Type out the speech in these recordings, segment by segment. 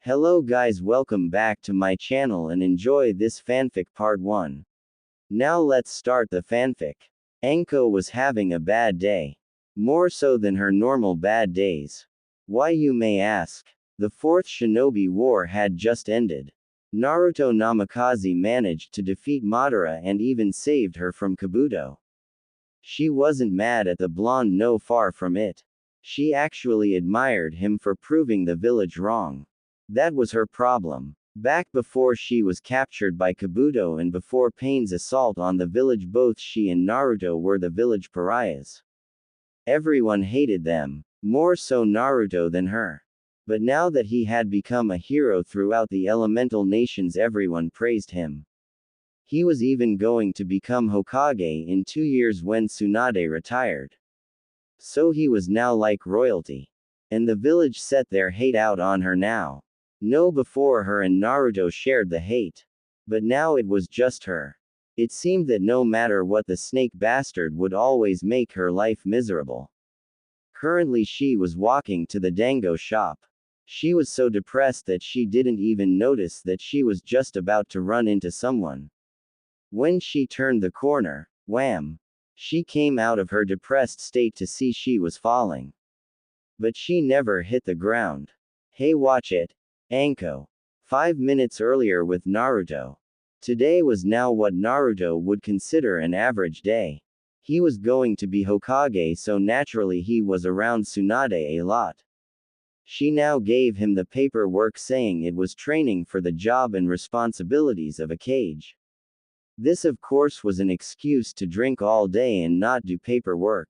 Hello guys, welcome back to my channel and enjoy this fanfic part 1. Now let's start the fanfic. Anko was having a bad day. More so than her normal bad days. Why, you may ask? The Fourth Shinobi War had just ended. Naruto Namikaze managed to defeat Madara and even saved her from Kabuto. She wasn't mad at the blonde, no, far from it. She actually admired him for proving the village wrong. That was her problem. Back before she was captured by Kabuto and before Pain's assault on the village, both she and Naruto were the village pariahs. Everyone hated them, more so Naruto than her. But now that he had become a hero throughout the elemental nations, everyone praised him. He was even going to become Hokage in 2 years when Tsunade retired. So he was now like royalty. And the village set their hate out on her now. No, before her and Naruto shared the hate. But now it was just her. It seemed that no matter what, the snake bastard would always make her life miserable. Currently she was walking to the dango shop. She was so depressed that she didn't even notice that she was just about to run into someone. When she turned the corner, wham! She came out of her depressed state to see she was falling. But she never hit the ground. Hey, watch it. Anko. 5 minutes earlier with Naruto. Today was now what Naruto would consider an average day. He was going to be Hokage, so naturally he was around Tsunade a lot. She now gave him the paperwork saying it was training for the job and responsibilities of a cage. This of course was an excuse to drink all day and not do paperwork.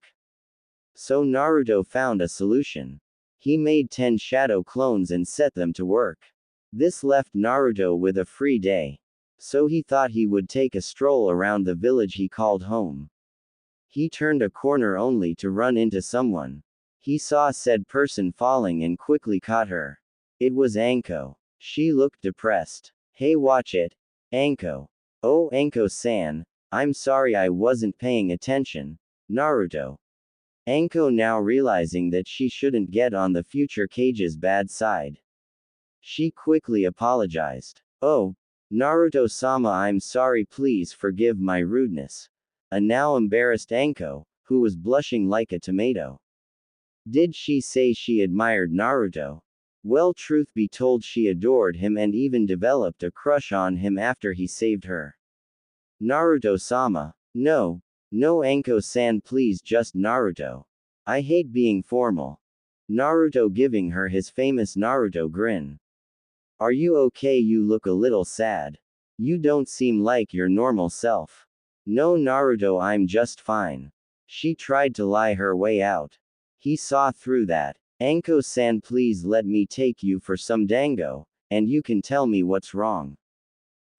So Naruto found a solution. He made 10 shadow clones and set them to work. This left Naruto with a free day. So he thought he would take a stroll around the village he called home. He turned a corner only to run into someone. He saw said person falling and quickly caught her. It was Anko. She looked depressed. Hey, watch it. Anko. Oh, Anko-san, I'm sorry I wasn't paying attention. Naruto. Anko, now realizing that she shouldn't get on the future cage's bad side. She quickly apologized. Oh, Naruto-sama, I'm sorry, please forgive my rudeness. A now embarrassed Anko, who was blushing like a tomato. Did she say she admired Naruto? Well, truth be told, she adored him and even developed a crush on him after he saved her. Naruto-sama. No. No, Anko-san, please, just Naruto. I hate being formal. Naruto, giving her his famous Naruto grin. Are you okay? You look a little sad. You don't seem like your normal self. No, Naruto, I'm just fine. She tried to lie her way out. He saw through that. Anko-san, please let me take you for some dango, and you can tell me what's wrong.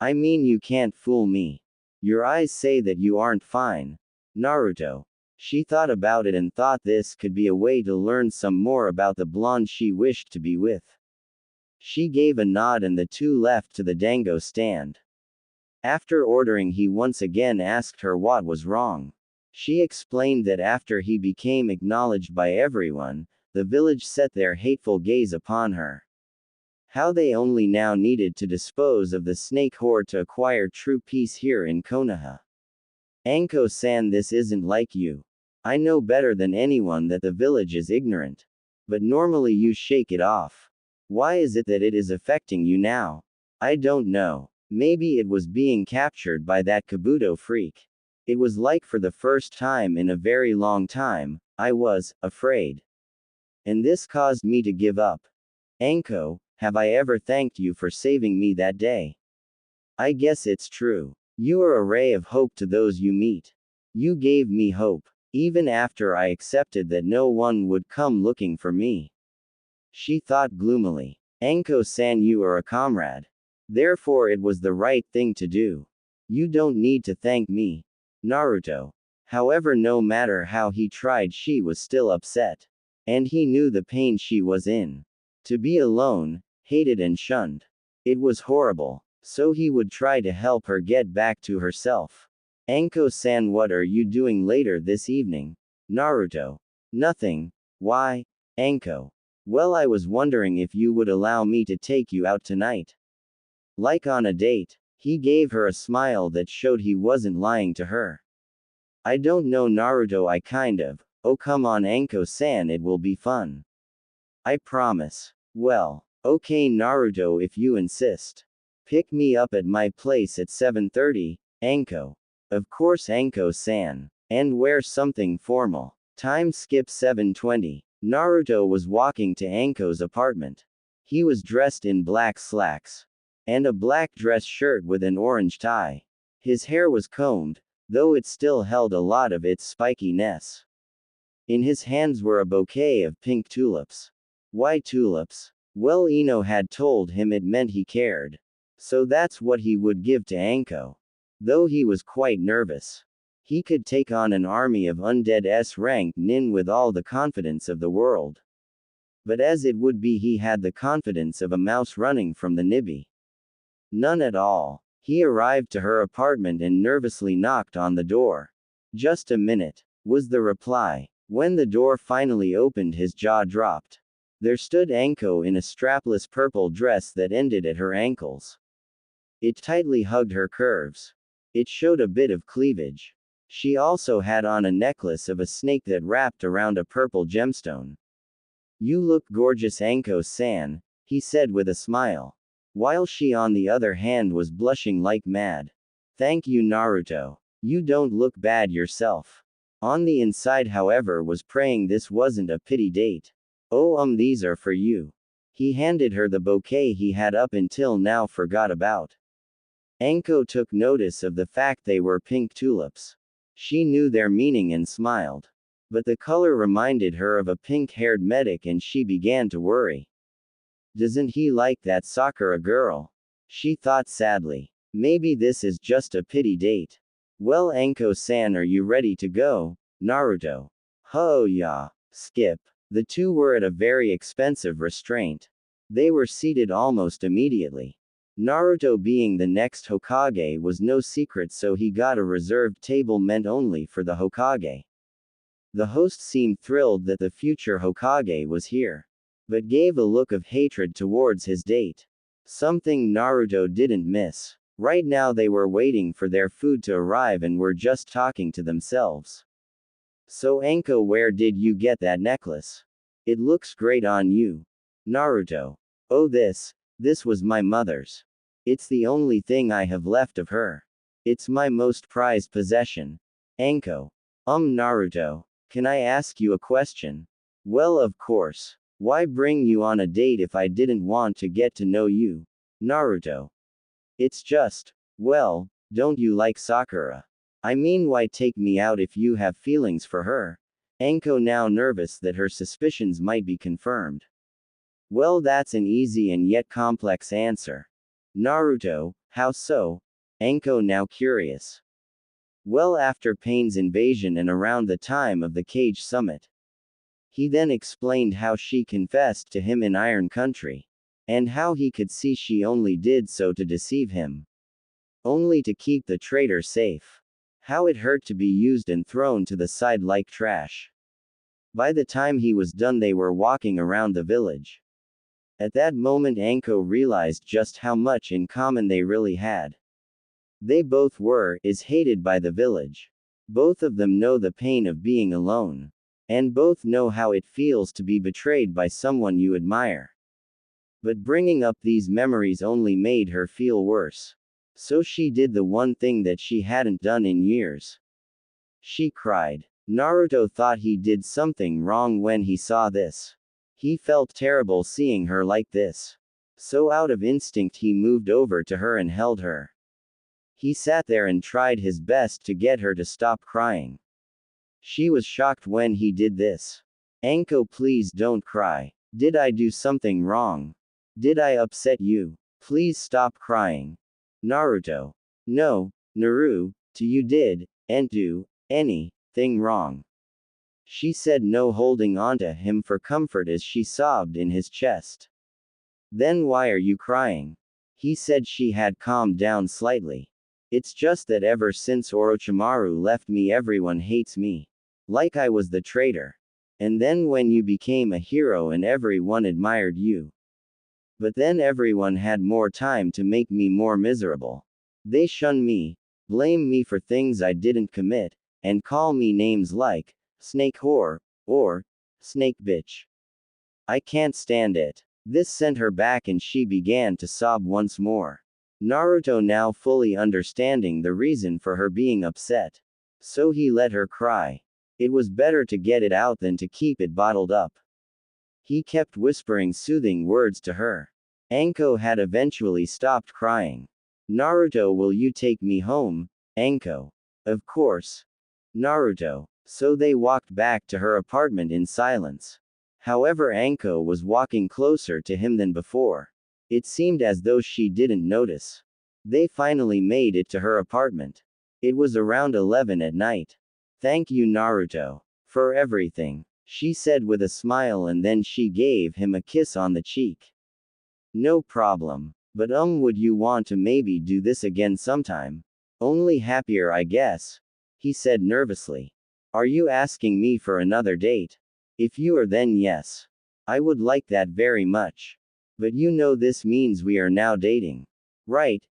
I mean, you can't fool me. Your eyes say that you aren't fine. Naruto. She thought about it and thought this could be a way to learn some more about the blonde she wished to be with. She gave a nod and the two left to the dango stand. After ordering, he once again asked her what was wrong. She explained that after he became acknowledged by everyone, the village set their hateful gaze upon her. How they only now needed to dispose of the snake horde to acquire true peace here in Konoha. Anko-san, this isn't like you. I know better than anyone that the village is ignorant. But normally you shake it off. Why is it that it is affecting you now? I don't know. Maybe it was being captured by that Kabuto freak. It was like for the first time in a very long time, I was afraid. And this caused me to give up. Anko, have I ever thanked you for saving me that day? I guess it's true. You are a ray of hope to those you meet. You gave me hope, even after I accepted that no one would come looking for me. She thought gloomily. Anko-san, you are a comrade. Therefore it was the right thing to do. You don't need to thank me. Naruto. However, no matter how he tried, she was still upset. And he knew the pain she was in. To be alone, hated and shunned. It was horrible. So he would try to help her get back to herself. Anko-san, what are you doing later this evening? Naruto. Nothing. Why? Anko. Well, I was wondering if you would allow me to take you out tonight. Like on a date. He gave her a smile that showed he wasn't lying to her. I don't know Naruto, I kind of. Oh come on Anko-san, it will be fun. I promise. Well, okay Naruto if you insist. Pick me up at my place at 7:30, Anko. Of course Anko-san. And wear something formal. Time skip 7:20. Naruto was walking to Anko's apartment. He was dressed in black slacks. And a black dress shirt with an orange tie. His hair was combed, though it still held a lot of its spikiness. In his hands were a bouquet of pink tulips. Why tulips? Well, Ino had told him it meant he cared. So that's what he would give to Anko. Though he was quite nervous. He could take on an army of undead S-rank nin with all the confidence of the world. But as it would be, he had the confidence of a mouse running from the nibby. None at all. He arrived to her apartment and nervously knocked on the door. Just a minute, was the reply. When the door finally opened, his jaw dropped. There stood Anko in a strapless purple dress that ended at her ankles. It tightly hugged her curves. It showed a bit of cleavage. She also had on a necklace of a snake that wrapped around a purple gemstone. You look gorgeous Anko-san, he said with a smile. While she on the other hand was blushing like mad. Thank you Naruto. You don't look bad yourself. On the inside however was praying this wasn't a pity date. Oh these are for you. He handed her the bouquet he had up until now forgot about. Anko took notice of the fact they were pink tulips. She knew their meaning and smiled. But the color reminded her of a pink-haired medic and she began to worry. Doesn't he like that Sakura girl? She thought sadly. Maybe this is just a pity date. Well Anko-san, are you ready to go, Naruto? Oh yeah. Skip. The two were at a very expensive restraint. They were seated almost immediately. Naruto being the next Hokage was no secret, so he got a reserved table meant only for the Hokage. The host seemed thrilled that the future Hokage was here. But gave a look of hatred towards his date. Something Naruto didn't miss. Right now they were waiting for their food to arrive and were just talking to themselves. So Anko, where did you get that necklace? It looks great on you. Naruto. Oh this was my mother's. It's the only thing I have left of her. It's my most prized possession. Anko. Naruto. Can I ask you a question? Well, of course. Why bring you on a date if I didn't want to get to know you? Naruto. It's just, well, don't you like Sakura? I mean, why take me out if you have feelings for her? Anko, now nervous that her suspicions might be confirmed. Well, that's an easy and yet complex answer. Naruto, how so? Anko, now curious. Well, after Pain's invasion and around the time of the Cage Summit. He then explained how she confessed to him in Iron Country. And how he could see she only did so to deceive him. Only to keep the traitor safe. How it hurt to be used and thrown to the side like trash. By the time he was done, they were walking around the village. At that moment Anko realized just how much in common they really had. They both is hated by the village. Both of them know the pain of being alone. And both know how it feels to be betrayed by someone you admire. But bringing up these memories only made her feel worse. So she did the one thing that she hadn't done in years. She cried. Naruto thought he did something wrong when he saw this. He felt terrible seeing her like this. So out of instinct he moved over to her and held her. He sat there and tried his best to get her to stop crying. She was shocked when he did this. Anko, please don't cry. Did I do something wrong? Did I upset you? Please stop crying. Naruto. No, Naru, you didn't do anything wrong. She said, no, holding onto him for comfort as she sobbed in his chest. Then why are you crying? He said. She had calmed down slightly. It's just that ever since Orochimaru left me, everyone hates me. Like I was the traitor. And then when you became a hero and everyone admired you. But then everyone had more time to make me more miserable. They shun me, blame me for things I didn't commit, and call me names like, snake whore, or, snake bitch. I can't stand it. This sent her back and she began to sob once more. Naruto now fully understanding the reason for her being upset. So he let her cry. It was better to get it out than to keep it bottled up. He kept whispering soothing words to her. Anko had eventually stopped crying. Naruto, will you take me home, Anko? Of course. Naruto. So they walked back to her apartment in silence. However, Anko was walking closer to him than before. It seemed as though she didn't notice. They finally made it to her apartment. It was around 11 at night. Thank you, Naruto, for everything, she said with a smile, and then she gave him a kiss on the cheek. No problem. But would you want to maybe do this again sometime? Only happier, I guess, he said nervously. Are you asking me for another date? If you are, then yes. I would like that very much. But you know this means we are now dating. Right?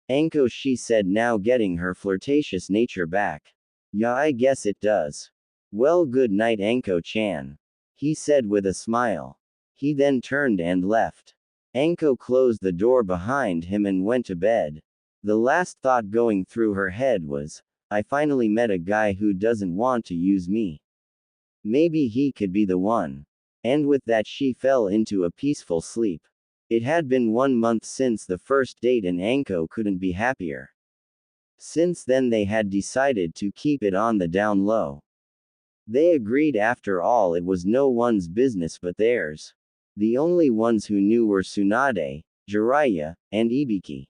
Anko, she said, now getting her flirtatious nature back. Yeah, I guess it does. Well, good night, Anko-chan, he said with a smile. He then turned and left. Anko closed the door behind him and went to bed. The last thought going through her head was, I finally met a guy who doesn't want to use me. Maybe he could be the one. And with that she fell into a peaceful sleep. It had been 1 month since the first date and Anko couldn't be happier. Since then they had decided to keep it on the down low. They agreed, after all it was no one's business but theirs. The only ones who knew were Tsunade, Jiraiya, and Ibiki.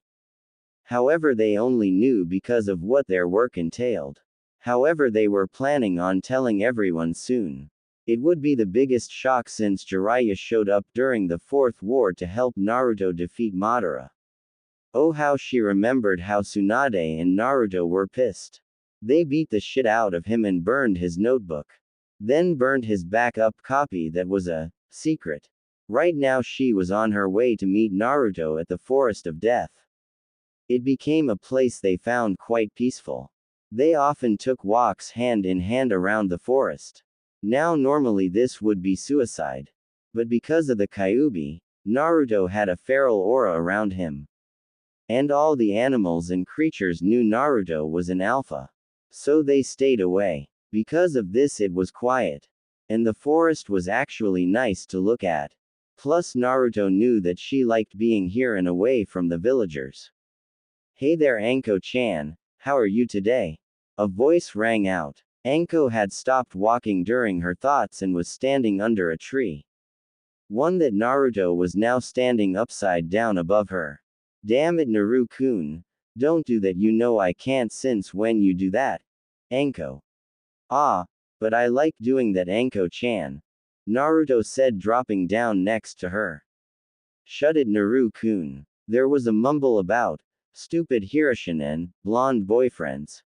However, they only knew because of what their work entailed. However, they were planning on telling everyone soon. It would be the biggest shock since Jiraiya showed up during the Fourth War to help Naruto defeat Madara. Oh, how she remembered how Tsunade and Naruto were pissed. They beat the shit out of him and burned his notebook. Then burned his backup copy that was a secret. Right now she was on her way to meet Naruto at the Forest of Death. It became a place they found quite peaceful. They often took walks hand in hand around the forest. Now normally this would be suicide. But because of the Kyuubi, Naruto had a feral aura around him. And all the animals and creatures knew Naruto was an alpha. So they stayed away. Because of this it was quiet. And the forest was actually nice to look at. Plus Naruto knew that she liked being here and away from the villagers. Hey there, Anko-chan, how are you today? A voice rang out. Anko had stopped walking during her thoughts and was standing under a tree. One that Naruto was now standing upside down above her. Damn it, Naru-kun. Don't do that, you know I can't. Since when you do that, Anko? Ah, but I like doing that, Anko-chan, Naruto said, dropping down next to her. Shut it, Naru-kun. There was a mumble about stupid Hiroshinen, blonde boyfriends.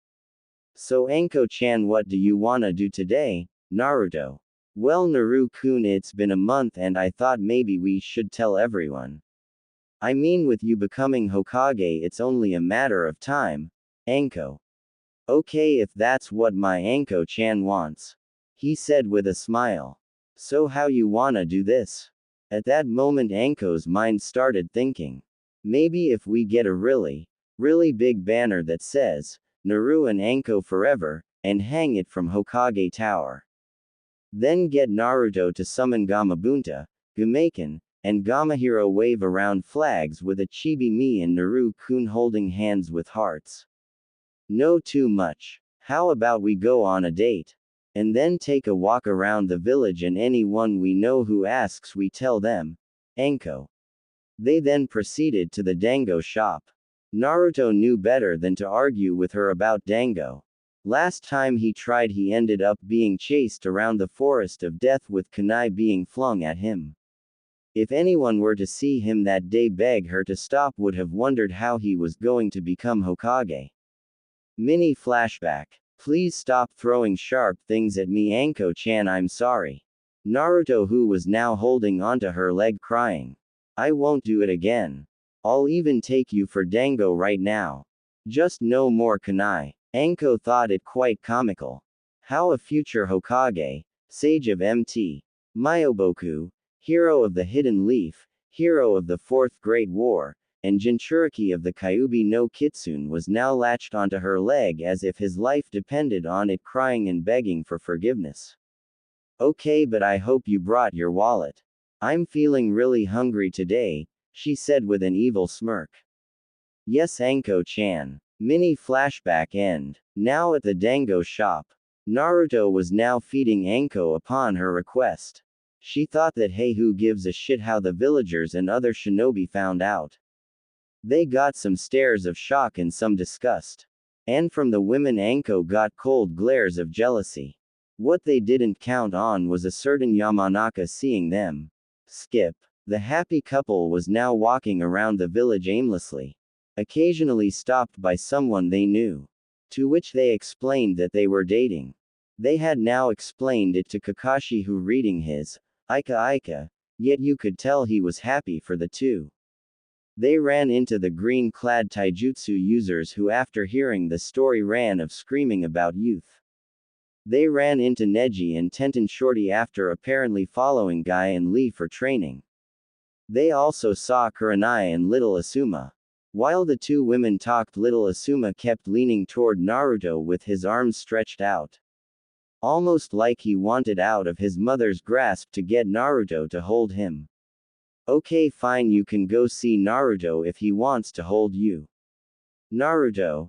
So Anko-chan, what do you wanna do today, Naruto? Well, Naru-kun, it's been a month and I thought maybe we should tell everyone. I mean, with you becoming Hokage it's only a matter of time, Anko. Okay, if that's what my Anko-chan wants, he said with a smile. So how you wanna do this? At that moment Anko's mind started thinking. Maybe if we get a really big banner that says, Naru and Anko forever, and hang it from Hokage Tower. Then get Naruto to summon Gamabunta, Gameiken, and Gamahiro, wave around flags with a chibi me and Naru-kun holding hands with hearts. No, too much. How about we go on a date? And then take a walk around the village and anyone we know who asks we tell them, Anko. They then proceeded to the dango shop. Naruto knew better than to argue with her about dango. Last time he tried he ended up being chased around the Forest of Death with kunai being flung at him. If anyone were to see him that day beg her to stop would have wondered how he was going to become Hokage. Mini flashback. Please stop throwing sharp things at me, Anko-chan, I'm sorry. Naruto, who was now holding onto her leg, crying. I won't do it again. I'll even take you for Dango right now. Just no more kunai. Anko thought it quite comical. How a future Hokage, sage of MT, Myoboku, hero of the Hidden Leaf, hero of the Fourth Great War, and Jinchuriki of the Kyuubi no Kitsune was now latched onto her leg as if his life depended on it, crying and begging for forgiveness. Okay, but I hope you brought your wallet. I'm feeling really hungry today, she said with an evil smirk. Yes, Anko-chan. Mini flashback end. Now at the Dango shop. Naruto was now feeding Anko upon her request. She thought that hey, who gives a shit how the villagers and other shinobi found out. They got some stares of shock and some disgust. And from the women Anko got cold glares of jealousy. What they didn't count on was a certain Yamanaka seeing them. Skip. The happy couple was now walking around the village aimlessly. Occasionally stopped by someone they knew. To which they explained that they were dating. They had now explained it to Kakashi, who reading his Ika, yet you could tell he was happy for the two. They ran into the green-clad taijutsu users who, after hearing the story, ran of screaming about youth. They ran into Neji and Tenten shortly after, apparently following Guy and Lee for training. They also saw Kurenai and little Asuma. While the two women talked, little Asuma kept leaning toward Naruto with his arms stretched out. Almost like he wanted out of his mother's grasp to get Naruto to hold him. Okay, fine, you can go see Naruto if he wants to hold you. Naruto,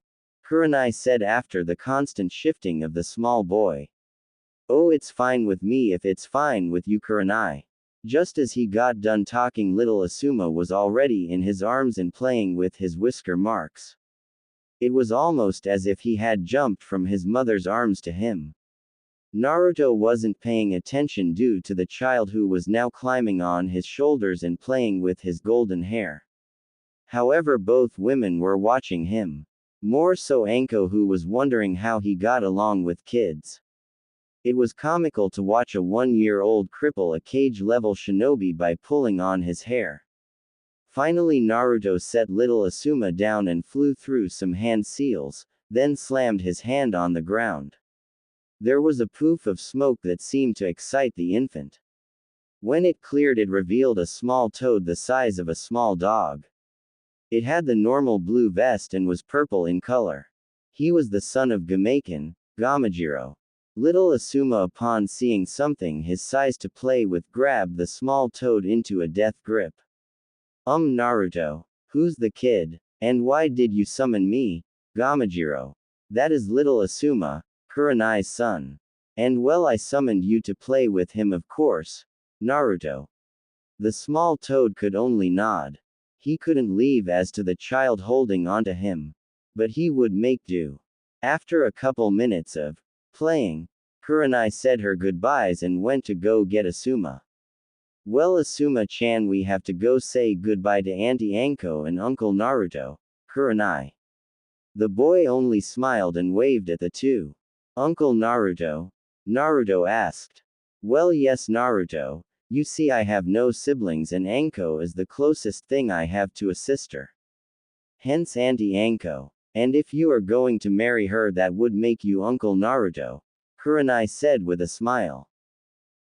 Kurenai said after the constant shifting of the small boy. Oh, it's fine with me if it's fine with you, Kurenai. Just as he got done talking, little Asuma was already in his arms and playing with his whisker marks. It was almost as if he had jumped from his mother's arms to him. Naruto wasn't paying attention due to the child who was now climbing on his shoulders and playing with his golden hair. However, both women were watching him. More so Anko, who was wondering how he got along with kids. It was comical to watch a 1-year-old cripple a cage-level shinobi by pulling on his hair. Finally, Naruto set little Asuma down and flew through some hand seals, then slammed his hand on the ground. There was a poof of smoke that seemed to excite the infant. When it cleared, it revealed a small toad the size of a small dog. It had the normal blue vest and was purple in color. He was the son of Gameiken, Gamajiro. Little Asuma, upon seeing something his size to play with, grabbed the small toad into a death grip. Naruto. Who's the kid? And why did you summon me? Gamajiro. That is little Asuma, Kurenai's son. And well, I summoned you to play with him, of course. Naruto. The small toad could only nod. He couldn't leave as to the child holding onto him. But he would make do. After a couple minutes of playing, Kurenai said her goodbyes and went to go get Asuma. Well, Asuma-chan, we have to go say goodbye to Auntie Anko and Uncle Naruto, Kurenai. The boy only smiled and waved at the two. Uncle Naruto? Naruto asked. Well, yes, Naruto. You see, I have no siblings and Anko is the closest thing I have to a sister. Hence Auntie Anko. And if you are going to marry her, that would make you Uncle Naruto, Kurenai said with a smile.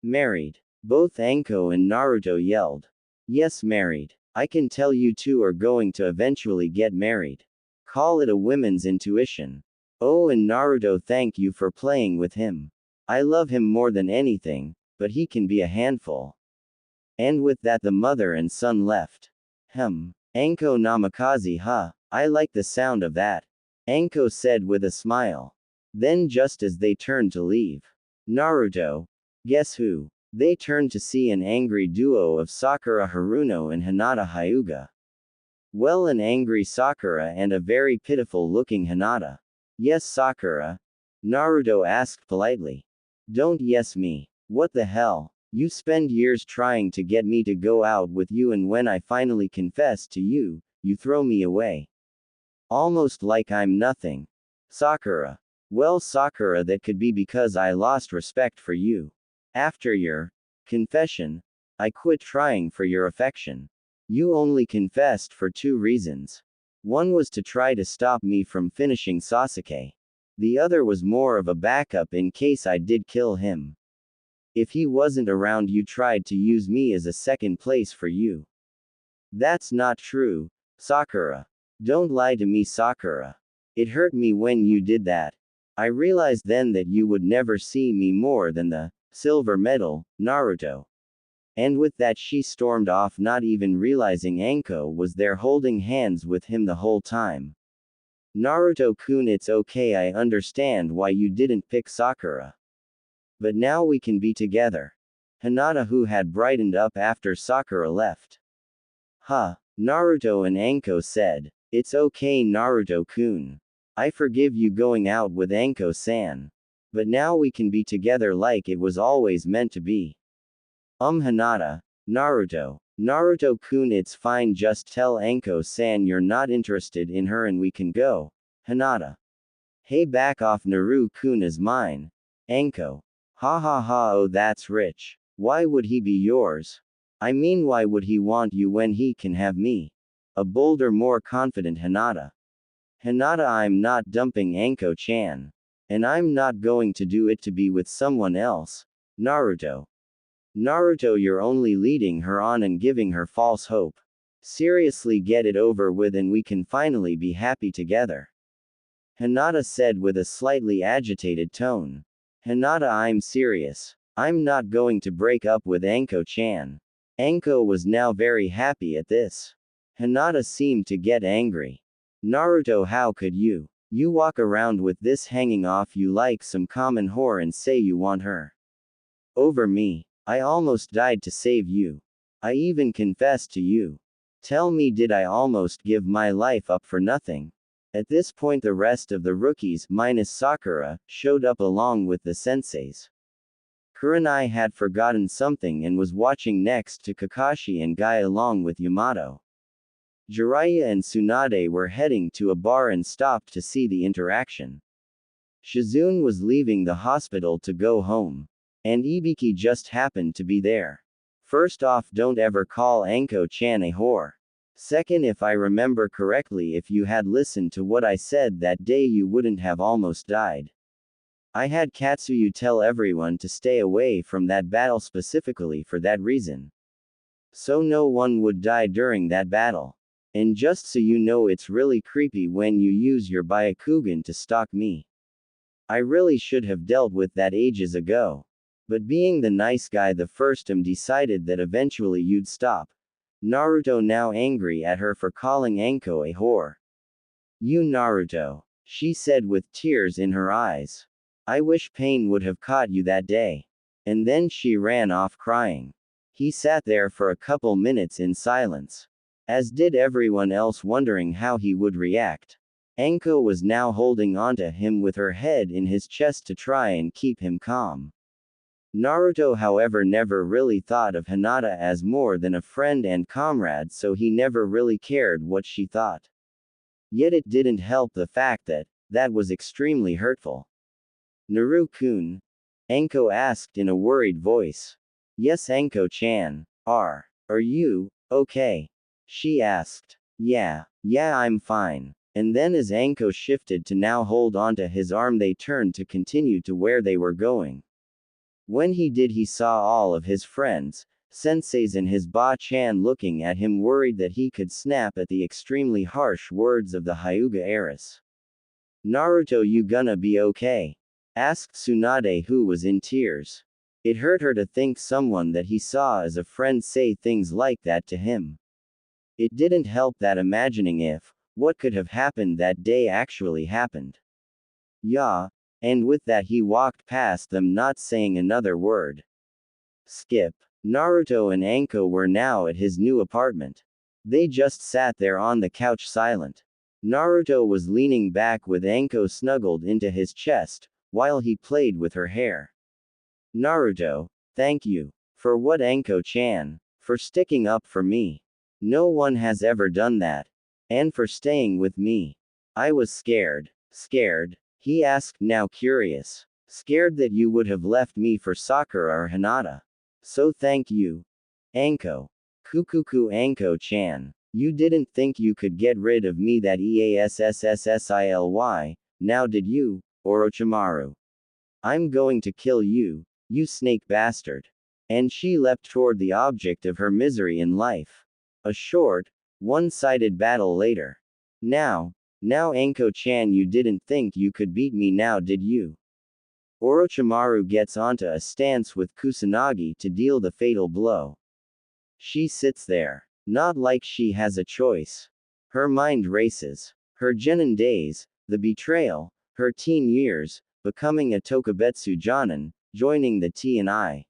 Married? Both Anko and Naruto yelled. Yes, married. I can tell you two are going to eventually get married. Call it a women's intuition. Oh, and Naruto, thank you for playing with him. I love him more than anything, but he can be a handful. And with that, the mother and son left. Anko namikaze, huh? I like the sound of that. Anko said with a smile. Then, just as they turned to leave, Naruto, guess who? They turned to see an angry duo of Sakura Haruno and Hinata Hyuga. Well, an angry Sakura and a very pitiful-looking Hinata. Yes, Sakura? Naruto asked politely. Don't yes me. What the hell? You spend years trying to get me to go out with you, and when I finally confess to you, you throw me away. Almost like I'm nothing. Sakura. Well, Sakura, that could be because I lost respect for you. After your Confession. I quit trying for your affection. You only confessed for two reasons. One was to try to stop me from finishing Sasuke. The other was more of a backup in case I did kill him. If he wasn't around, you tried to use me as a second place for you. That's not true, Sakura. Don't lie to me, Sakura. It hurt me when you did that. I realized then that you would never see me more than the silver medal, Naruto. And with that she stormed off, not even realizing Anko was there holding hands with him the whole time. Naruto-kun, it's okay, I understand why you didn't pick Sakura. But now we can be together. Hinata, who had brightened up after Sakura left. Huh, Naruto and Anko said. It's okay, Naruto-kun. I forgive you going out with Anko-san. But now we can be together like it was always meant to be. Hinata. Naruto. Naruto-kun, it's fine, just tell Anko-san you're not interested in her and we can go. Hinata. Hey, back off, Naru-kun is mine. Anko. Ha ha ha, oh that's rich. Why would he be yours? I mean, why would he want you when he can have me? A bolder, more confident Hinata. Hinata, I'm not dumping Anko-chan. And I'm not going to do it to be with someone else. Naruto. Naruto, you're only leading her on and giving her false hope. Seriously, get it over with and we can finally be happy together. Hinata said with a slightly agitated tone. Hinata, I'm serious. I'm not going to break up with Anko-chan. Anko was now very happy at this. Hinata seemed to get angry. Naruto, how could you? You walk around with this hanging off you like some common whore and say you want her over me. I almost died to save you. I even confessed to you. Tell me, did I almost give my life up for nothing? At this point the rest of the rookies, minus Sakura, showed up along with the senseis. Kurenai had forgotten something and was watching next to Kakashi and Guy along with Yamato. Jiraiya and Tsunade were heading to a bar and stopped to see the interaction. Shizune was leaving the hospital to go home. And Ibiki just happened to be there. First off, don't ever call Anko-chan a whore. Second, if I remember correctly, if you had listened to what I said that day you wouldn't have almost died. I had Katsuyu tell everyone to stay away from that battle specifically for that reason. So no one would die during that battle. And just so you know, it's really creepy when you use your Byakugan to stalk me. I really should have dealt with that ages ago. But being the nice guy, the first decided that eventually you'd stop. Naruto, now angry at her for calling Anko a whore. You, Naruto, she said with tears in her eyes. I wish pain would have caught you that day. And then she ran off crying. He sat there for a couple minutes in silence. As did everyone else, wondering how he would react. Anko was now holding onto him with her head in his chest to try and keep him calm. Naruto, however, never really thought of Hinata as more than a friend and comrade, so he never really cared what she thought. Yet it didn't help the fact that that was extremely hurtful. Naru-kun? Anko asked in a worried voice. Yes, Anko-chan. Are you okay? She asked. Yeah, I'm fine. And then as Anko shifted to now hold onto his arm, they turned to continue to where they were going. When he did, he saw all of his friends, senseis and his ba-chan looking at him, worried that he could snap at the extremely harsh words of the Hyuga heiress. Naruto, you gonna be okay? Asked Tsunade, who was in tears. It hurt her to think someone that he saw as a friend say things like that to him. It didn't help that imagining if what could have happened that day actually happened. Yeah. And with that he walked past them, not saying another word. Skip. Naruto and Anko were now at his new apartment. They just sat there on the couch silent. Naruto was leaning back with Anko snuggled into his chest, while he played with her hair. Naruto, thank you. For what, Anko-chan? For sticking up for me. No one has ever done that. And for staying with me. I was scared. Scared? He asked, now curious. Scared that you would have left me for Sakura or Hinata. So thank you. Anko. Kukuku Anko-chan. You didn't think you could get rid of me that EASSSSILY, now did you, Orochimaru? I'm going to kill you, you snake bastard. And she leapt toward the object of her misery in life. A short, one-sided battle later. Now Anko-chan, you didn't think you could beat me now did you? Orochimaru gets onto a stance with Kusanagi to deal the fatal blow. She sits there, not like she has a choice. Her mind races. Her genin days, the betrayal, her teen years, becoming a Tokubetsu Jonin, joining the T&I.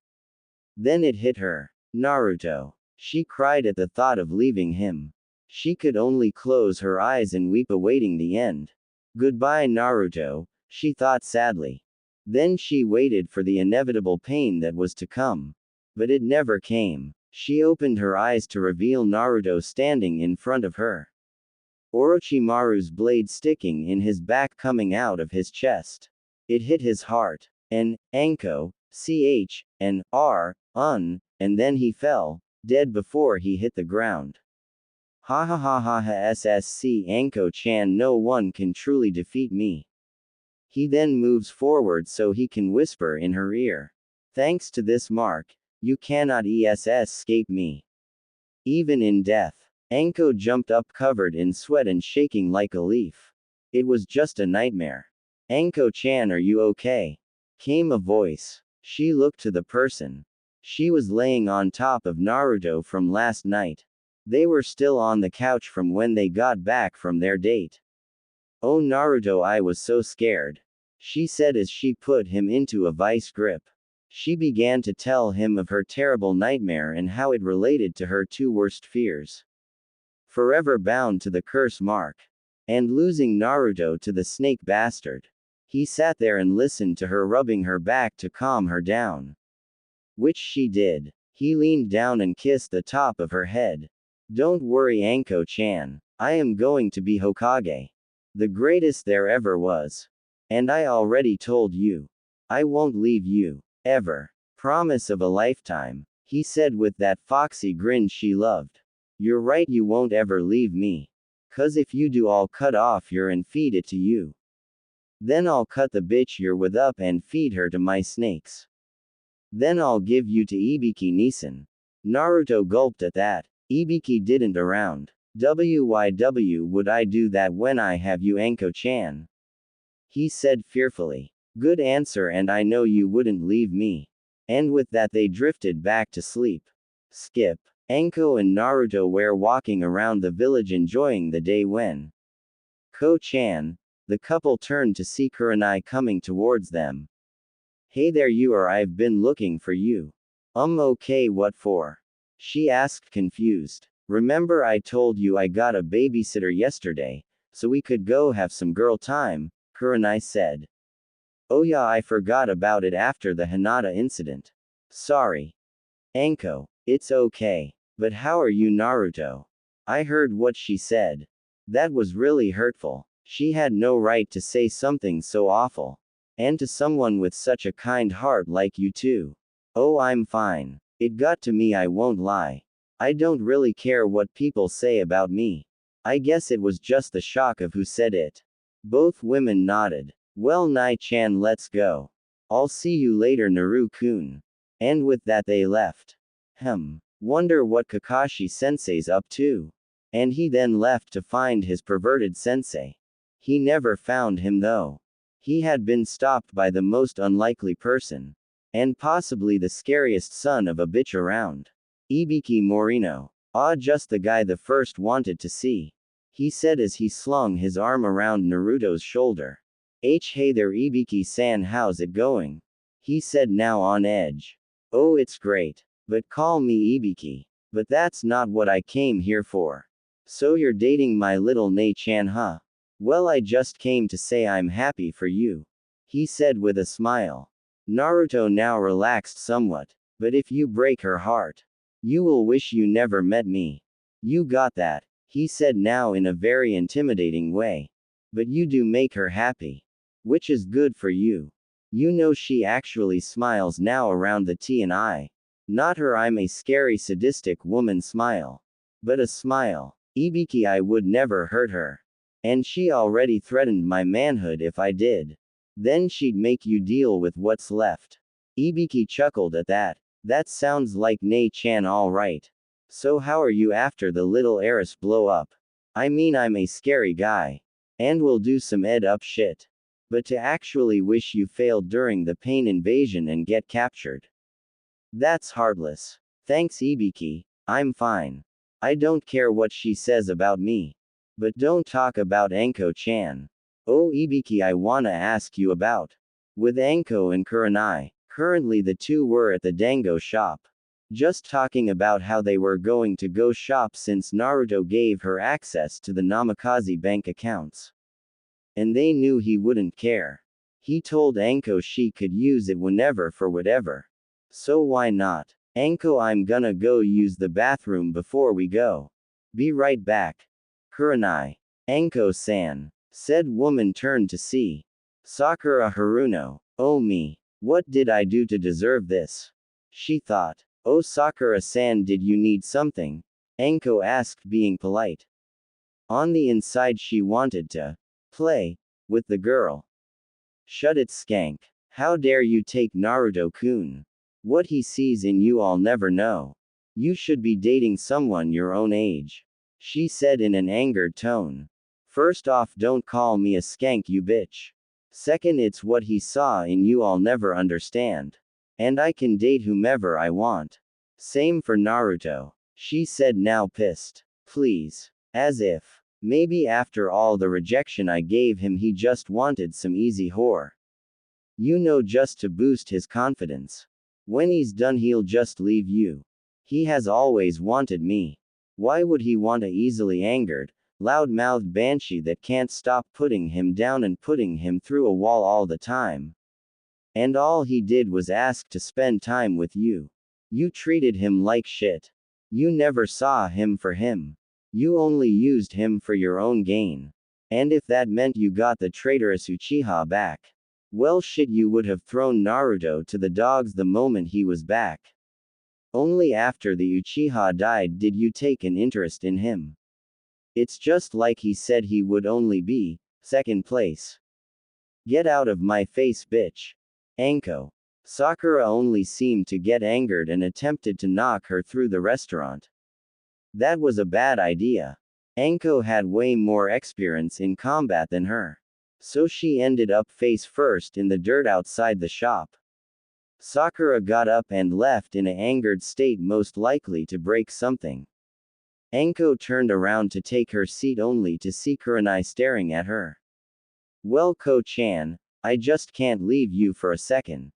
Then it hit her. Naruto. She cried at the thought of leaving him. She could only close her eyes and weep awaiting the end. Goodbye Naruto, she thought sadly. Then she waited for the inevitable pain that was to come. But it never came. She opened her eyes to reveal Naruto standing in front of her. Orochimaru's blade sticking in his back coming out of his chest. It hit his heart. Anko, and then he fell, dead before he hit the ground. Ha ha ha ha ha SSC Anko-chan, no one can truly defeat me. He then moves forward so he can whisper in her ear. Thanks to this mark, you cannot escape me. Even in death. Anko jumped up covered in sweat and shaking like a leaf. It was just a nightmare. Anko-chan, are you okay? Came a voice. She looked to the person. She was laying on top of Naruto from last night. They were still on the couch from when they got back from their date. Oh Naruto, I was so scared. She said as she put him into a vice grip. She began to tell him of her terrible nightmare and how it related to her two worst fears. Forever bound to the curse mark. And losing Naruto to the snake bastard. He sat there and listened to her rubbing her back to calm her down. Which she did. He leaned down and kissed the top of her head. Don't worry Anko-chan. I am going to be Hokage. The greatest there ever was. And I already told you. I won't leave you. Ever. Promise of a lifetime. He said with that foxy grin she loved. You're right, you won't ever leave me. 'Cause if you do, I'll cut off your and feed it to you. Then I'll cut the bitch you're with up and feed her to my snakes. Then I'll give you to Ibiki Nissan. Naruto gulped at that. Ibiki didn't around. Why would I do that when I have you Anko-chan? He said fearfully. Good answer, and I know you wouldn't leave me. And with that they drifted back to sleep. Skip. Anko and Naruto were walking around the village enjoying the day when Ko-chan, the couple turned to see Kurenai coming towards them. Hey there you are, I've been looking for you. Okay, what for? She asked confused. Remember I told you I got a babysitter yesterday, so we could go have some girl time, Kurenai said. Oh yeah, I forgot about it after the Hinata incident. Sorry. Anko, it's okay. But how are you Naruto? I heard what she said. That was really hurtful. She had no right to say something so awful. And to someone with such a kind heart like you too. Oh, I'm fine. It got to me, I won't lie. I don't really care what people say about me. I guess it was just the shock of who said it. Both women nodded. Well Nai-chan, let's go. I'll see you later Naru-kun. And with that they left. Wonder what Kakashi sensei's up to. And he then left to find his perverted sensei. He never found him though. He had been stopped by the most unlikely person. And possibly the scariest son of a bitch around. Ibiki Morino. Just the guy the first wanted to see. He said as he slung his arm around Naruto's shoulder. Hey there Ibiki-san, how's it going? He said now on edge. Oh, it's great. But call me Ibiki. But that's not what I came here for. So you're dating my little Nei-chan, huh? Well, I just came to say I'm happy for you. He said with a smile. Naruto now relaxed somewhat. But if you break her heart, you will wish you never met me. You got that? He said now in a very intimidating way. But you do make her happy. Which is good for you. You know she actually smiles now around the T&I. Not her I'm a scary sadistic woman smile. But a smile. Ibiki I would never hurt her. And she already threatened my manhood if I did. Then she'd make you deal with what's left. Ibiki chuckled at that. That sounds like Nei-chan alright. So how are you after the little heiress blow up? I mean I'm a scary guy. And will do some up shit. But to actually wish you failed during the pain invasion and get captured. That's heartless. Thanks Ibiki, I'm fine. I don't care what she says about me. But don't talk about Anko-chan. Oh Ibiki I wanna ask you about. With Anko and Kurenai, currently the two were at the dango shop. Just talking about how they were going to go shop since Naruto gave her access to the Namikaze bank accounts. And they knew he wouldn't care. He told Anko she could use it whenever for whatever. So why not? Anko I'm gonna go use the bathroom before we go. Be right back. Kurenai. Anko-san. Said woman turned to see Sakura Haruno. Oh me. What did I do to deserve this? She thought. Oh Sakura-san did you need something? Anko asked being polite. On the inside she wanted to play with the girl. Shut it skank. How dare you take Naruto-kun? What he sees in you I'll never know. You should be dating someone your own age. She said in an angered tone. First off don't call me a skank you bitch. Second it's what he saw in you I'll never understand. And I can date whomever I want. Same for Naruto. She said now pissed. Please. As if. Maybe after all the rejection I gave him he just wanted some easy whore. You know just to boost his confidence. When he's done he'll just leave you. He has always wanted me. Why would he want a easily angered, loud-mouthed banshee that can't stop putting him down and putting him through a wall all the time? And all he did was ask to spend time with you. You treated him like shit. You never saw him for him. You only used him for your own gain. And if that meant you got the traitorous Uchiha back, well shit you would have thrown Naruto to the dogs the moment he was back. Only after the Uchiha died did you take an interest in him. It's just like he said he would only be second place. Get out of my face bitch. Anko. Sakura only seemed to get angered and attempted to knock her through the restaurant. That was a bad idea. Anko had way more experience in combat than her. So she ended up face first in the dirt outside the shop. Sakura got up and left in an angered state most likely to break something. Anko turned around to take her seat only to see Kurenai staring at her. Well Ko-chan, I just can't leave you for a second.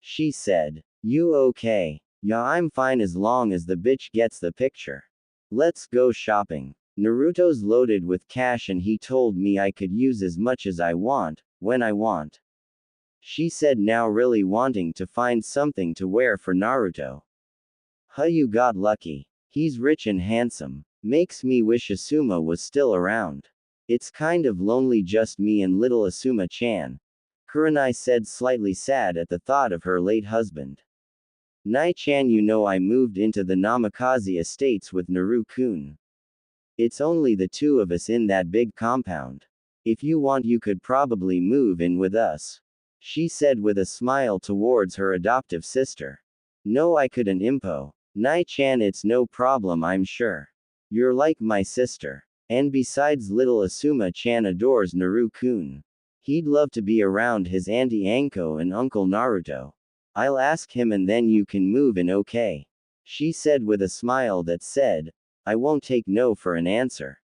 She said. You okay? Yeah I'm fine as long as the bitch gets the picture. Let's go shopping. Naruto's loaded with cash and he told me I could use as much as I want, when I want. She said now really wanting to find something to wear for Naruto. Huh you got lucky. He's rich and handsome. Makes me wish Asuma was still around. It's kind of lonely just me and little Asuma-chan. Kurenai said slightly sad at the thought of her late husband. Nei-chan you know I moved into the Namikaze estates with Naru-kun. It's only the two of us in that big compound. If you want you could probably move in with us. She said with a smile towards her adoptive sister. No I couldn't impo. Nei-chan it's no problem I'm sure. You're like my sister. And besides little Asuma-chan adores Naru-kun. He'd love to be around his auntie Anko and uncle Naruto. I'll ask him and then you can move in okay. She said with a smile that said, I won't take no for an answer.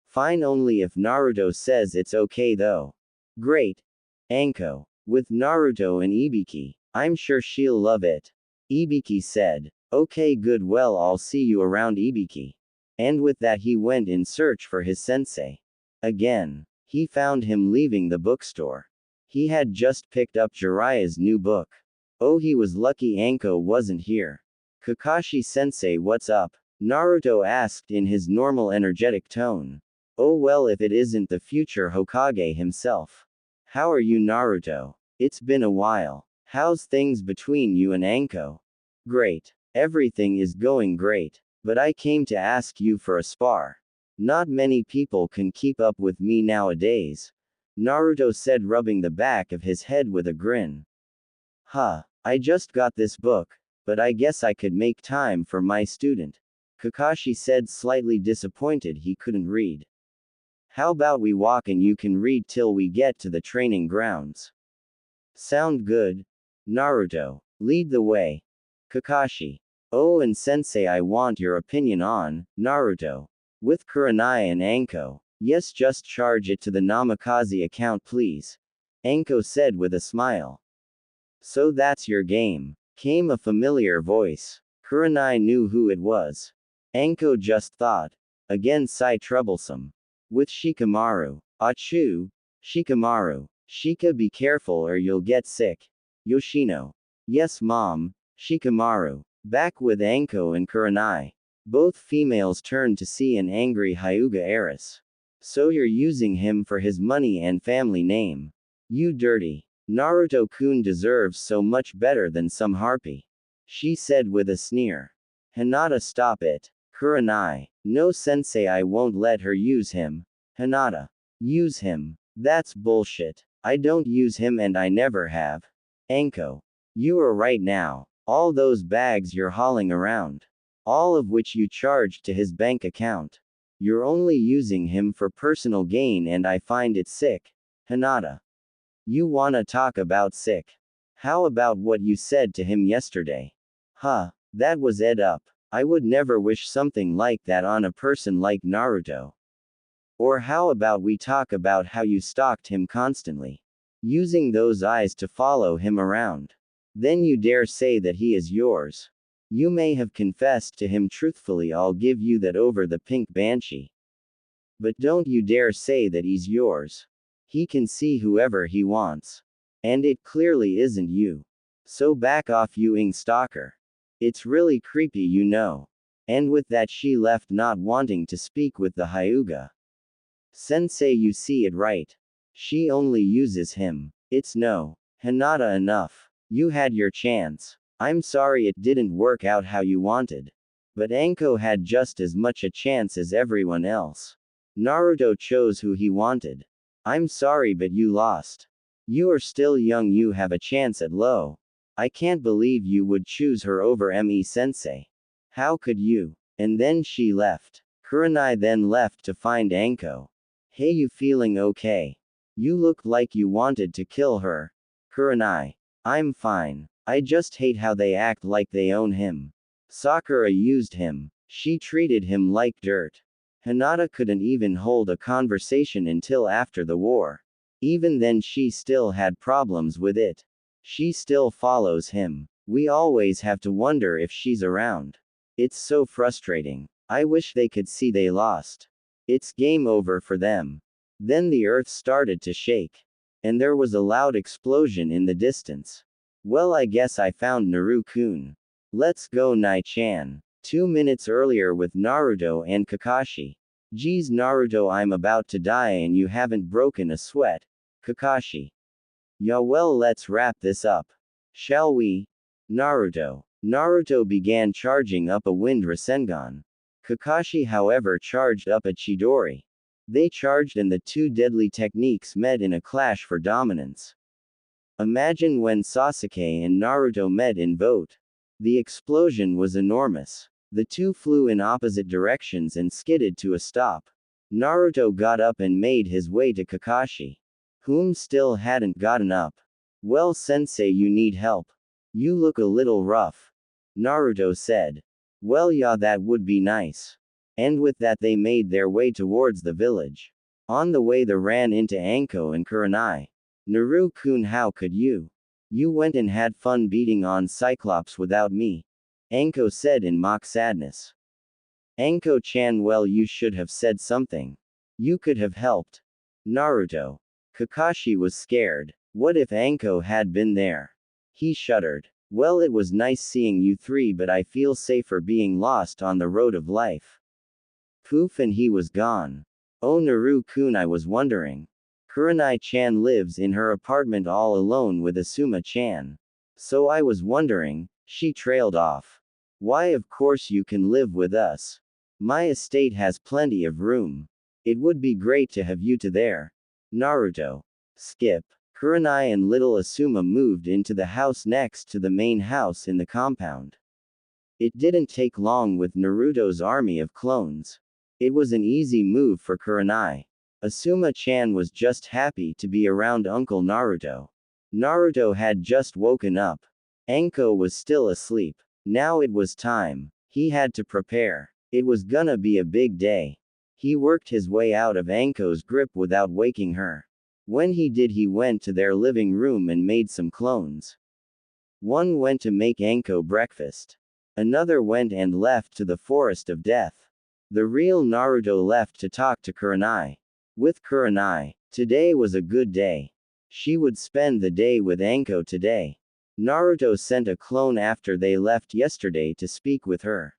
Fine only if Naruto says it's okay though. Great. Anko. With Naruto and Ibiki, I'm sure she'll love it. Ibiki said. Okay good well I'll see you around Ibiki. And with that he went in search for his sensei. Again. He found him leaving the bookstore. He had just picked up Jiraiya's new book. Oh he was lucky Anko wasn't here. Kakashi-sensei what's up? Naruto asked in his normal energetic tone. Oh well if it isn't the future Hokage himself. How are you Naruto? It's been a while. How's things between you and Anko? Great. Everything is going great. But I came to ask you for a spar. Not many people can keep up with me nowadays, Naruto said, rubbing the back of his head with a grin. Huh, I just got this book, but I guess I could make time for my student, Kakashi said, slightly disappointed he couldn't read. How about we walk and you can read till we get to the training grounds? Sound good? Naruto, lead the way. Kakashi. Oh, and sensei, I want your opinion on Naruto. With Kurenai and Anko. Yes, just charge it to the Namikaze account, please. Anko said with a smile. So that's your game. Came a familiar voice. Kurenai knew who it was. Anko just thought. Again, sigh, troublesome. With Shikamaru. Achoo. Shikamaru. Shika, be careful or you'll get sick. Yoshino. Yes, mom. Shikamaru. Back with Anko and Kurenai. Both females turned to see an angry Hyuga heiress. So you're using him for his money and family name. You dirty. Naruto-kun deserves so much better than some harpy. She said with a sneer. Hinata, stop it. Kurenai. No, sensei, I won't let her use him. Hinata. Use him. That's bullshit. I don't use him and I never have. Anko. You are right now. All those bags you're hauling around. All of which you charged to his bank account. You're only using him for personal gain and I find it sick. Hinata. You wanna talk about sick? How about what you said to him yesterday? Huh, that was ed up. I would never wish something like that on a person like Naruto. Or how about we talk about how you stalked him constantly? Using those eyes to follow him around. Then you dare say that he is yours. You may have confessed to him truthfully, I'll give you that over the pink banshee. But don't you dare say that he's yours. He can see whoever he wants. And it clearly isn't you. So back off, you ing stalker. It's really creepy, you know. And with that she left, not wanting to speak with the Hyuga. Sensei, you see it right. She only uses him. It's no. Hinata, enough. You had your chance. I'm sorry it didn't work out how you wanted. But Anko had just as much a chance as everyone else. Naruto chose who he wanted. I'm sorry, but you lost. You are still young, you have a chance at low. I can't believe you would choose her over Me sensei. How could you? And then she left. Kurenai then left to find Anko. Hey, you feeling okay? You looked like you wanted to kill her. Kurenai. I'm fine. I just hate how they act like they own him. Sakura used him. She treated him like dirt. Hinata couldn't even hold a conversation until after the war. Even then she still had problems with it. She still follows him. We always have to wonder if she's around. It's so frustrating. I wish they could see they lost. It's game over for them. Then the earth started to shake. And there was a loud explosion in the distance. Well, I guess I found Naru-kun. Let's go, Nai-chan. 2 minutes earlier with Naruto and Kakashi. Geez, Naruto, I'm about to die and you haven't broken a sweat. Kakashi. Yeah, well, let's wrap this up. Shall we? Naruto. Naruto began charging up a wind Rasengan. Kakashi, however, charged up a Chidori. They charged and the two deadly techniques met in a clash for dominance. Imagine when Sasuke and Naruto met in vote. The explosion was enormous. The two flew in opposite directions and skidded to a stop. Naruto got up and made his way to Kakashi, whom still hadn't gotten up. Well, sensei, you need help. You look a little rough. Naruto said. Well, yeah, that would be nice. And with that they made their way towards the village. On the way they ran into Anko and Kurenai. Naru-kun, how could you? You went and had fun beating on Cyclops without me. Anko said in mock sadness. Anko-chan, well, you should have said something. You could have helped. Naruto. Kakashi was scared. What if Anko had been there? He shuddered. Well, it was nice seeing you three, but I feel safer being lost on the road of life. Poof, and he was gone. Oh, Naru-kun, I was wondering. Kurenai-chan lives in her apartment all alone with Asuma-chan. So I was wondering, She trailed off. Why, of course you can live with us. My estate has plenty of room. It would be great to have you to there. Naruto. Skip. Kurenai and little Asuma moved into the house next to the main house in the compound. It didn't take long with Naruto's army of clones. It was an easy move for Kurenai. Asuma-chan was just happy to be around Uncle Naruto. Naruto had just woken up. Anko was still asleep. Now it was time. He had to prepare. It was gonna be a big day. He worked his way out of Anko's grip without waking her. When he did, he went to their living room and made some clones. One went to make Anko breakfast. Another went and left to the forest of death. The real Naruto left to talk to Kurenai. With Kurenai, today was a good day. She would spend the day with Anko today. Naruto sent a clone after they left yesterday to speak with her.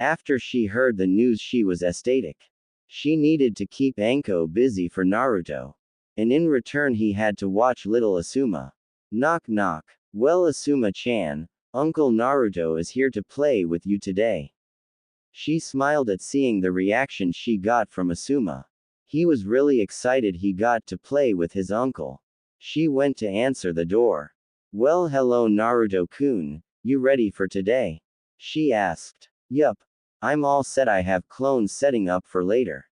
After she heard the news, she was ecstatic. She needed to keep Anko busy for Naruto. And in return, he had to watch little Asuma. Knock knock. Well, Asuma-chan, Uncle Naruto is here to play with you today. She smiled at seeing the reaction she got from Asuma. He was really excited he got to play with his uncle. She went to answer the door. Well, hello Naruto-kun, you ready for today? She asked. Yup. I'm all set, I have clones setting up for later.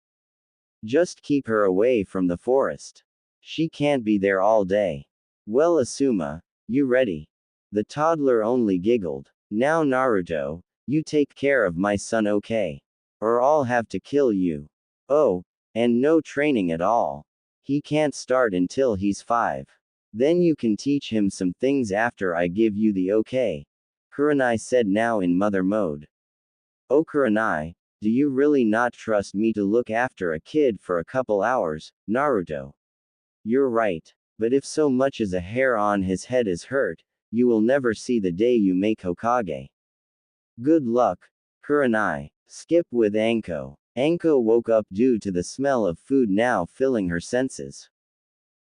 Just keep her away from the forest. She can't be there all day. Well, Asuma, you ready? The toddler only giggled. Now Naruto, you take care of my son, okay? Or I'll have to kill you. Oh, and no training at all. He can't start until he's 5. Then you can teach him some things after I give you the okay. Kurenai said, now in mother mode. Oh Kurenai, do you really not trust me to look after a kid for a couple hours, Naruto? You're right. But if so much as a hair on his head is hurt, you will never see the day you make Hokage. Good luck, Kurenai. Skip with Anko. Anko woke up due to the smell of food now filling her senses.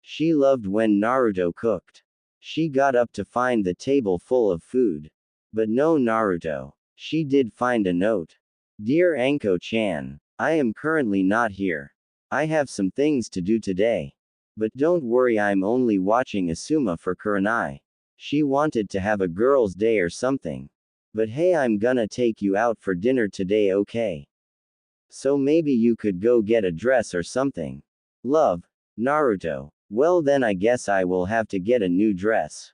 She loved when Naruto cooked. She got up to find the table full of food. But no Naruto. She did find a note. Dear Anko-chan, I am currently not here. I have some things to do today. But don't worry, I'm only watching Asuma for Kurenai. She wanted to have a girl's day or something. But hey, I'm gonna take you out for dinner today, okay? So maybe you could go get a dress or something. Love, Naruto. Well then I guess I will have to get a new dress.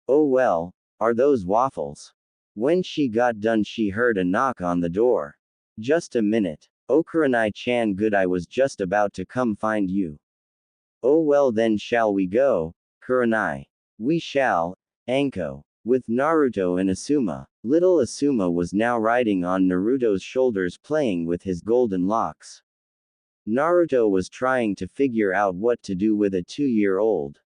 Oh well, are those waffles? When she got done, she heard a knock on the door. Just a minute. Oh Kurenai-chan, good, I was just about to come find you. Oh well then, shall we go, Kurenai? We shall, Anko. With Naruto and Asuma, little Asuma was now riding on Naruto's shoulders playing with his golden locks. Naruto was trying to figure out what to do with a 2-year-old.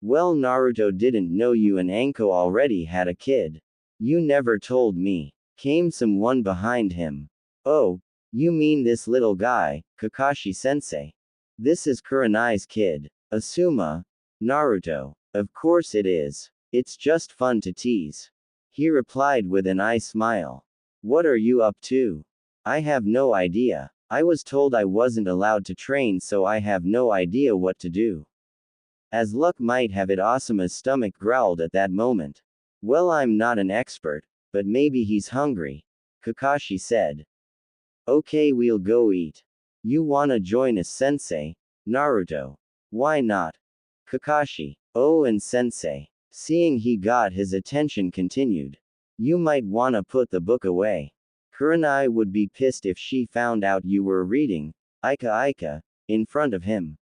Well, Naruto didn't know you and Anko already had a kid. You never told me. Came someone behind him. Oh, you mean this little guy, Kakashi-sensei? This is Kurenai's kid. Asuma? Naruto. Of course it is. It's just fun to tease. He replied with an eye smile. What are you up to? I have no idea. I was told I wasn't allowed to train, so I have no idea what to do. As luck might have it, Asuma's stomach growled at that moment. Well, I'm not an expert, but maybe he's hungry, Kakashi said. Okay, we'll go eat. You wanna join us, sensei? Naruto. Why not? Kakashi. Oh, and sensei. Seeing he got his attention, continued. You might wanna put the book away. Kurenai would be pissed if she found out you were reading, Ika, in front of him.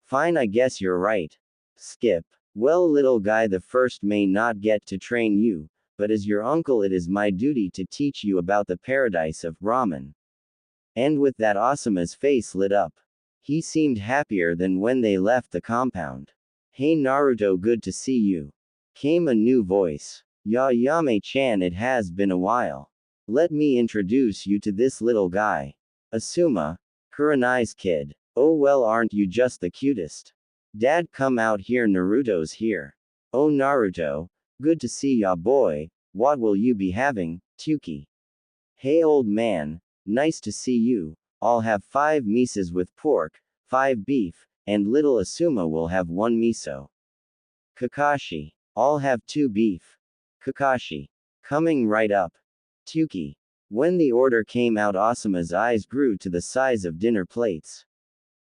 Fine, I guess you're right. Skip. Well, little guy, the first may not get to train you, but as your uncle it is my duty to teach you about the paradise of ramen. And with that, Asuma's face lit up. He seemed happier than when they left the compound. Hey Naruto, good to see you. Came a new voice. Yame-chan, it has been a while. Let me introduce you to this little guy. Asuma, Kurenai's kid. Oh well, aren't you just the cutest? Dad, come out here, Naruto's here. Oh Naruto, Good to see ya boy, what will you be having, Tuki? Hey old man, nice to see you, I'll have 5 mises with pork, 5 beef, and little Asuma will have 1 miso. Kakashi, I'll have 2 beef. Kakashi, coming right up. Tuki. When the order came out, Asuma's eyes grew to the size of dinner plates.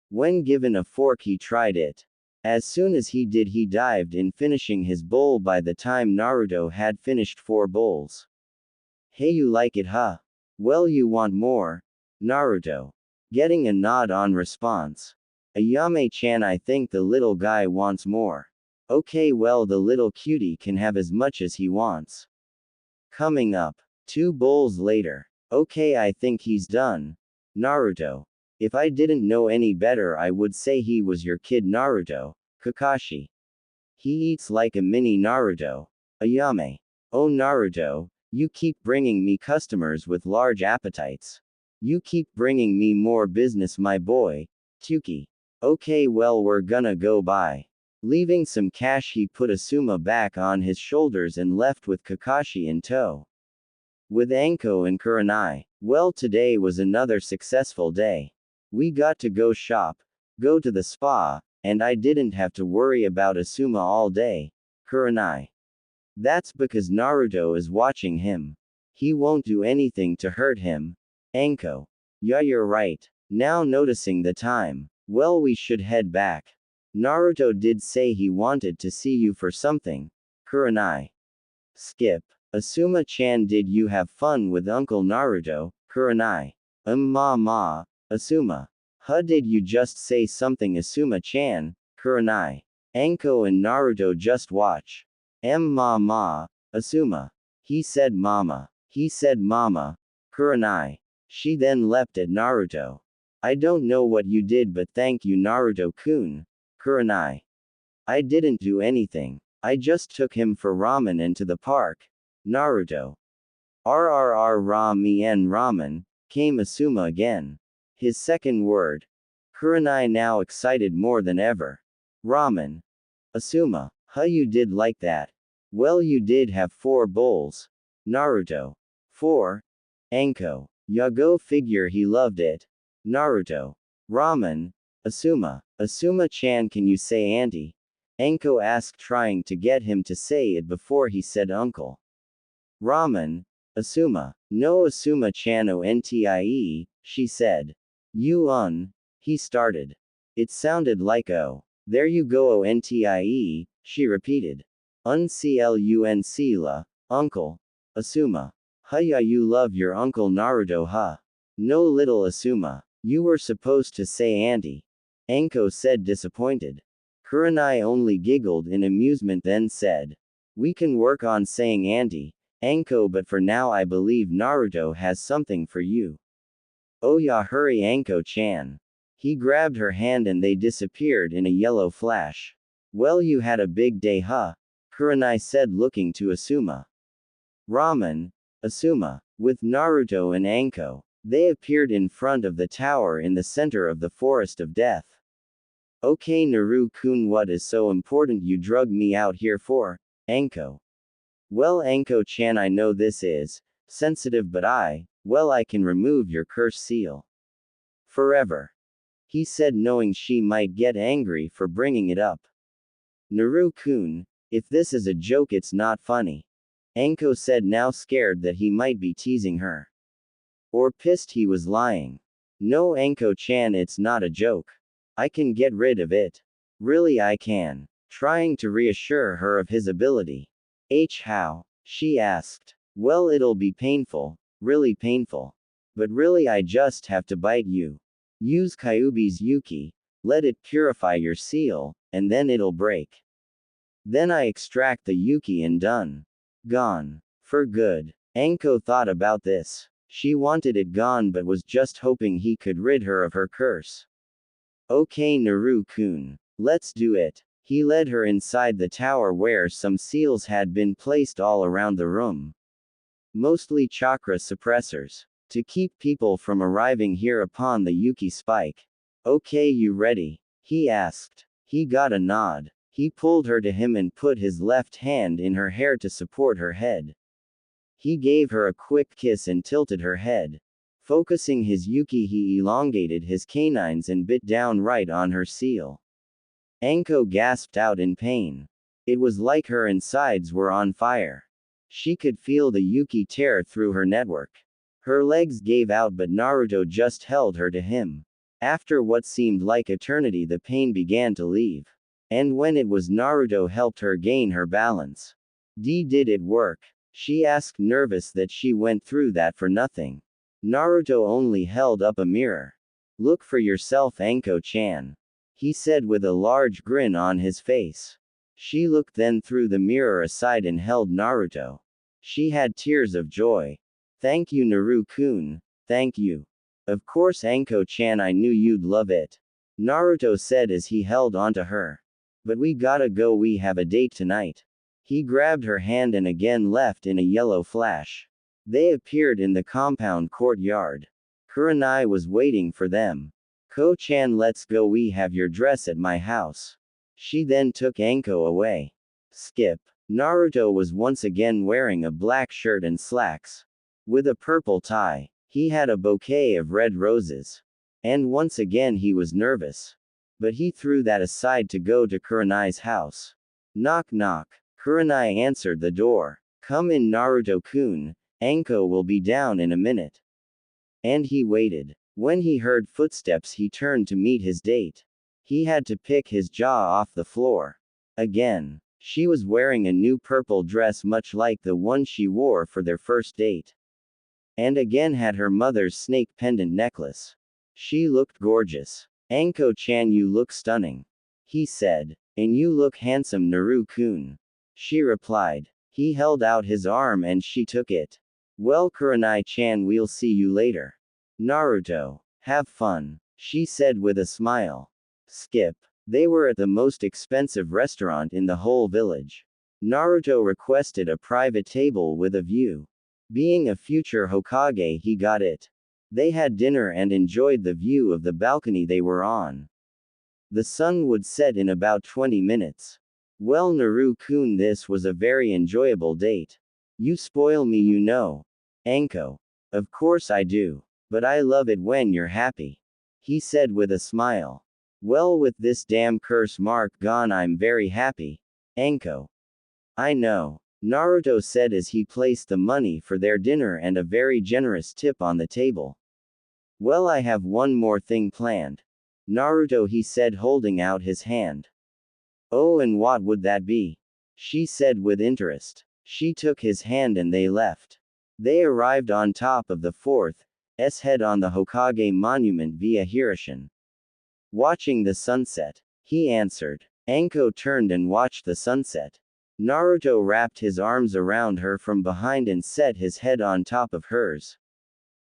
When given a fork, he tried it. As soon as he did, he dived in, finishing his bowl by the time Naruto had finished 4 bowls. Hey, you like it, huh? Well, you want more? Naruto. Getting a nod on response. Ayame-chan, I think the little guy wants more. Okay, well, the little cutie can have as much as he wants. Coming up. 2 bowls later. Okay, I think he's done. Naruto. If I didn't know any better, I would say he was your kid, Naruto. Kakashi. He eats like a mini Naruto. Ayame. Oh Naruto, you keep bringing me customers with large appetites. You keep bringing me more business, my boy. Tuki. Okay, well, we're gonna go by. Leaving some cash, he put Asuma back on his shoulders and left with Kakashi in tow. With Anko and Kurenai. Well, today was another successful day. We got to go shop, go to the spa, and I didn't have to worry about Asuma all day. Kurenai. That's because Naruto is watching him. He won't do anything to hurt him. Anko. Yeah, you're right. Now noticing the time. Well, we should head back. Naruto did say he wanted to see you for something. Kurenai. Skip. Asuma-chan, did you have fun with Uncle Naruto? Kurenai. Ma. Asuma. Huh, did you just say something, Asuma-chan? Kurenai. Anko and Naruto just watch. Ma. Asuma. He said mama. He said mama. Kurenai. She then leapt at Naruto. I don't know what you did, but thank you, Naruto-kun. Kurenai. I didn't do anything. I just took him for ramen and to the park. Naruto. Ramen, came Asuma again. His second word. Kurenai now excited more than ever. Ramen. Asuma. Huh, you did like that. Well, you did have 4 bowls. Naruto. 4. Anko. Ya go figure, he loved it. Naruto. Ramen. Asuma. Asuma-chan, can you say auntie? Anko asked, trying to get him to say it before he said uncle. Ramen. Asuma. No, Asuma-chan, ontie, she said. He started. It sounded like oh. There you go, ontie, she repeated. Unclunc, uncle. Asuma. Huh, you love your uncle Naruto, huh? No, little Asuma. You were supposed to say auntie. Anko said, disappointed. Kurenai only giggled in amusement, then said. We can work on saying auntie, Anko, but for now I believe Naruto has something for you. Oh yeah, hurry, Anko-chan. He grabbed her hand and they disappeared in a yellow flash. Well, you had a big day, huh? Kurenai said, looking to Asuma. Ramen. Asuma. With Naruto and Anko, they appeared in front of the tower in the center of the forest of death. Okay, Naru-kun, what is so important you drug me out here for? Anko. Well, Anko-chan, I know this is sensitive, but I can remove your curse seal. Forever. He said, knowing she might get angry for bringing it up. Naru-kun, if this is a joke, it's not funny. Anko said, now scared that he might be teasing her. Or pissed he was lying. No, Anko-chan, it's not a joke. I can get rid of it. Really, I can. Trying to reassure her of his ability. How? She asked. Well, it'll be painful. Really painful. But really, I just have to bite you. Use Kyuubi's Yuki. Let it purify your seal, and then it'll break. Then I extract the Yuki and done. Gone. For good. Anko thought about this. She wanted it gone but was just hoping he could rid her of her curse. Okay, Naru-kun. Let's do it. He led her inside the tower where some seals had been placed all around the room. Mostly chakra suppressors. To keep people from arriving here upon the Yuki spike. Okay, you ready? He asked. He got a nod. He pulled her to him and put his left hand in her hair to support her head. He gave her a quick kiss and tilted her head. Focusing his Yuki, he elongated his canines and bit down right on her seal. Anko gasped out in pain. It was like her insides were on fire. She could feel the Yuki tear through her network. Her legs gave out, but Naruto just held her to him. After what seemed like eternity, the pain began to leave. And when it was, Naruto helped her gain her balance. Did it work? She asked, nervous that she went through that for nothing. Naruto only held up a mirror. Look for yourself, Anko-chan. He said with a large grin on his face. She looked, then threw the mirror aside and held Naruto. She had tears of joy. Thank you, Naru-kun. Thank you. Of course, Anko-chan, I knew you'd love it. Naruto said as he held onto her. But we gotta go, we have a date tonight. He grabbed her hand and again left in a yellow flash. They appeared in the compound courtyard. Kurenai was waiting for them. Ko-chan, let's go, we have your dress at my house. She then took Anko away. Skip. Naruto was once again wearing a black shirt and slacks. With a purple tie. He had a bouquet of red roses. And once again he was nervous. But he threw that aside to go to Kurenai's house. Knock knock. Kurenai answered the door. Come in, Naruto-kun. Anko will be down in a minute. And he waited. When he heard footsteps, he turned to meet his date. He had to pick his jaw off the floor. Again. She was wearing a new purple dress much like the one she wore for their first date. And again had her mother's snake pendant necklace. She looked gorgeous. Anko-chan, you look stunning. He said. And you look handsome, Naru-kun. She replied. He held out his arm and she took it. Well, Kurenai-chan, we'll see you later. Naruto. Have fun. She said with a smile. Skip. They were at the most expensive restaurant in the whole village. Naruto requested a private table with a view. Being a future Hokage, he got it. They had dinner and enjoyed the view of the balcony they were on. The sun would set in about 20 minutes. Well, Naru-kun, this was a very enjoyable date. You spoil me, you know. Anko. Of course I do. But I love it when you're happy. He said with a smile. Well, with this damn curse mark gone, I'm very happy. Anko. I know. Naruto said as he placed the money for their dinner and a very generous tip on the table. Well, I have one more thing planned. Naruto, he said, holding out his hand. Oh, and what would that be? She said with interest. She took his hand and they left. They arrived on top of the fourth head on the Hokage monument via Hiroshima. Watching the sunset. He answered. Anko turned and watched the sunset. Naruto wrapped his arms around her from behind and set his head on top of hers.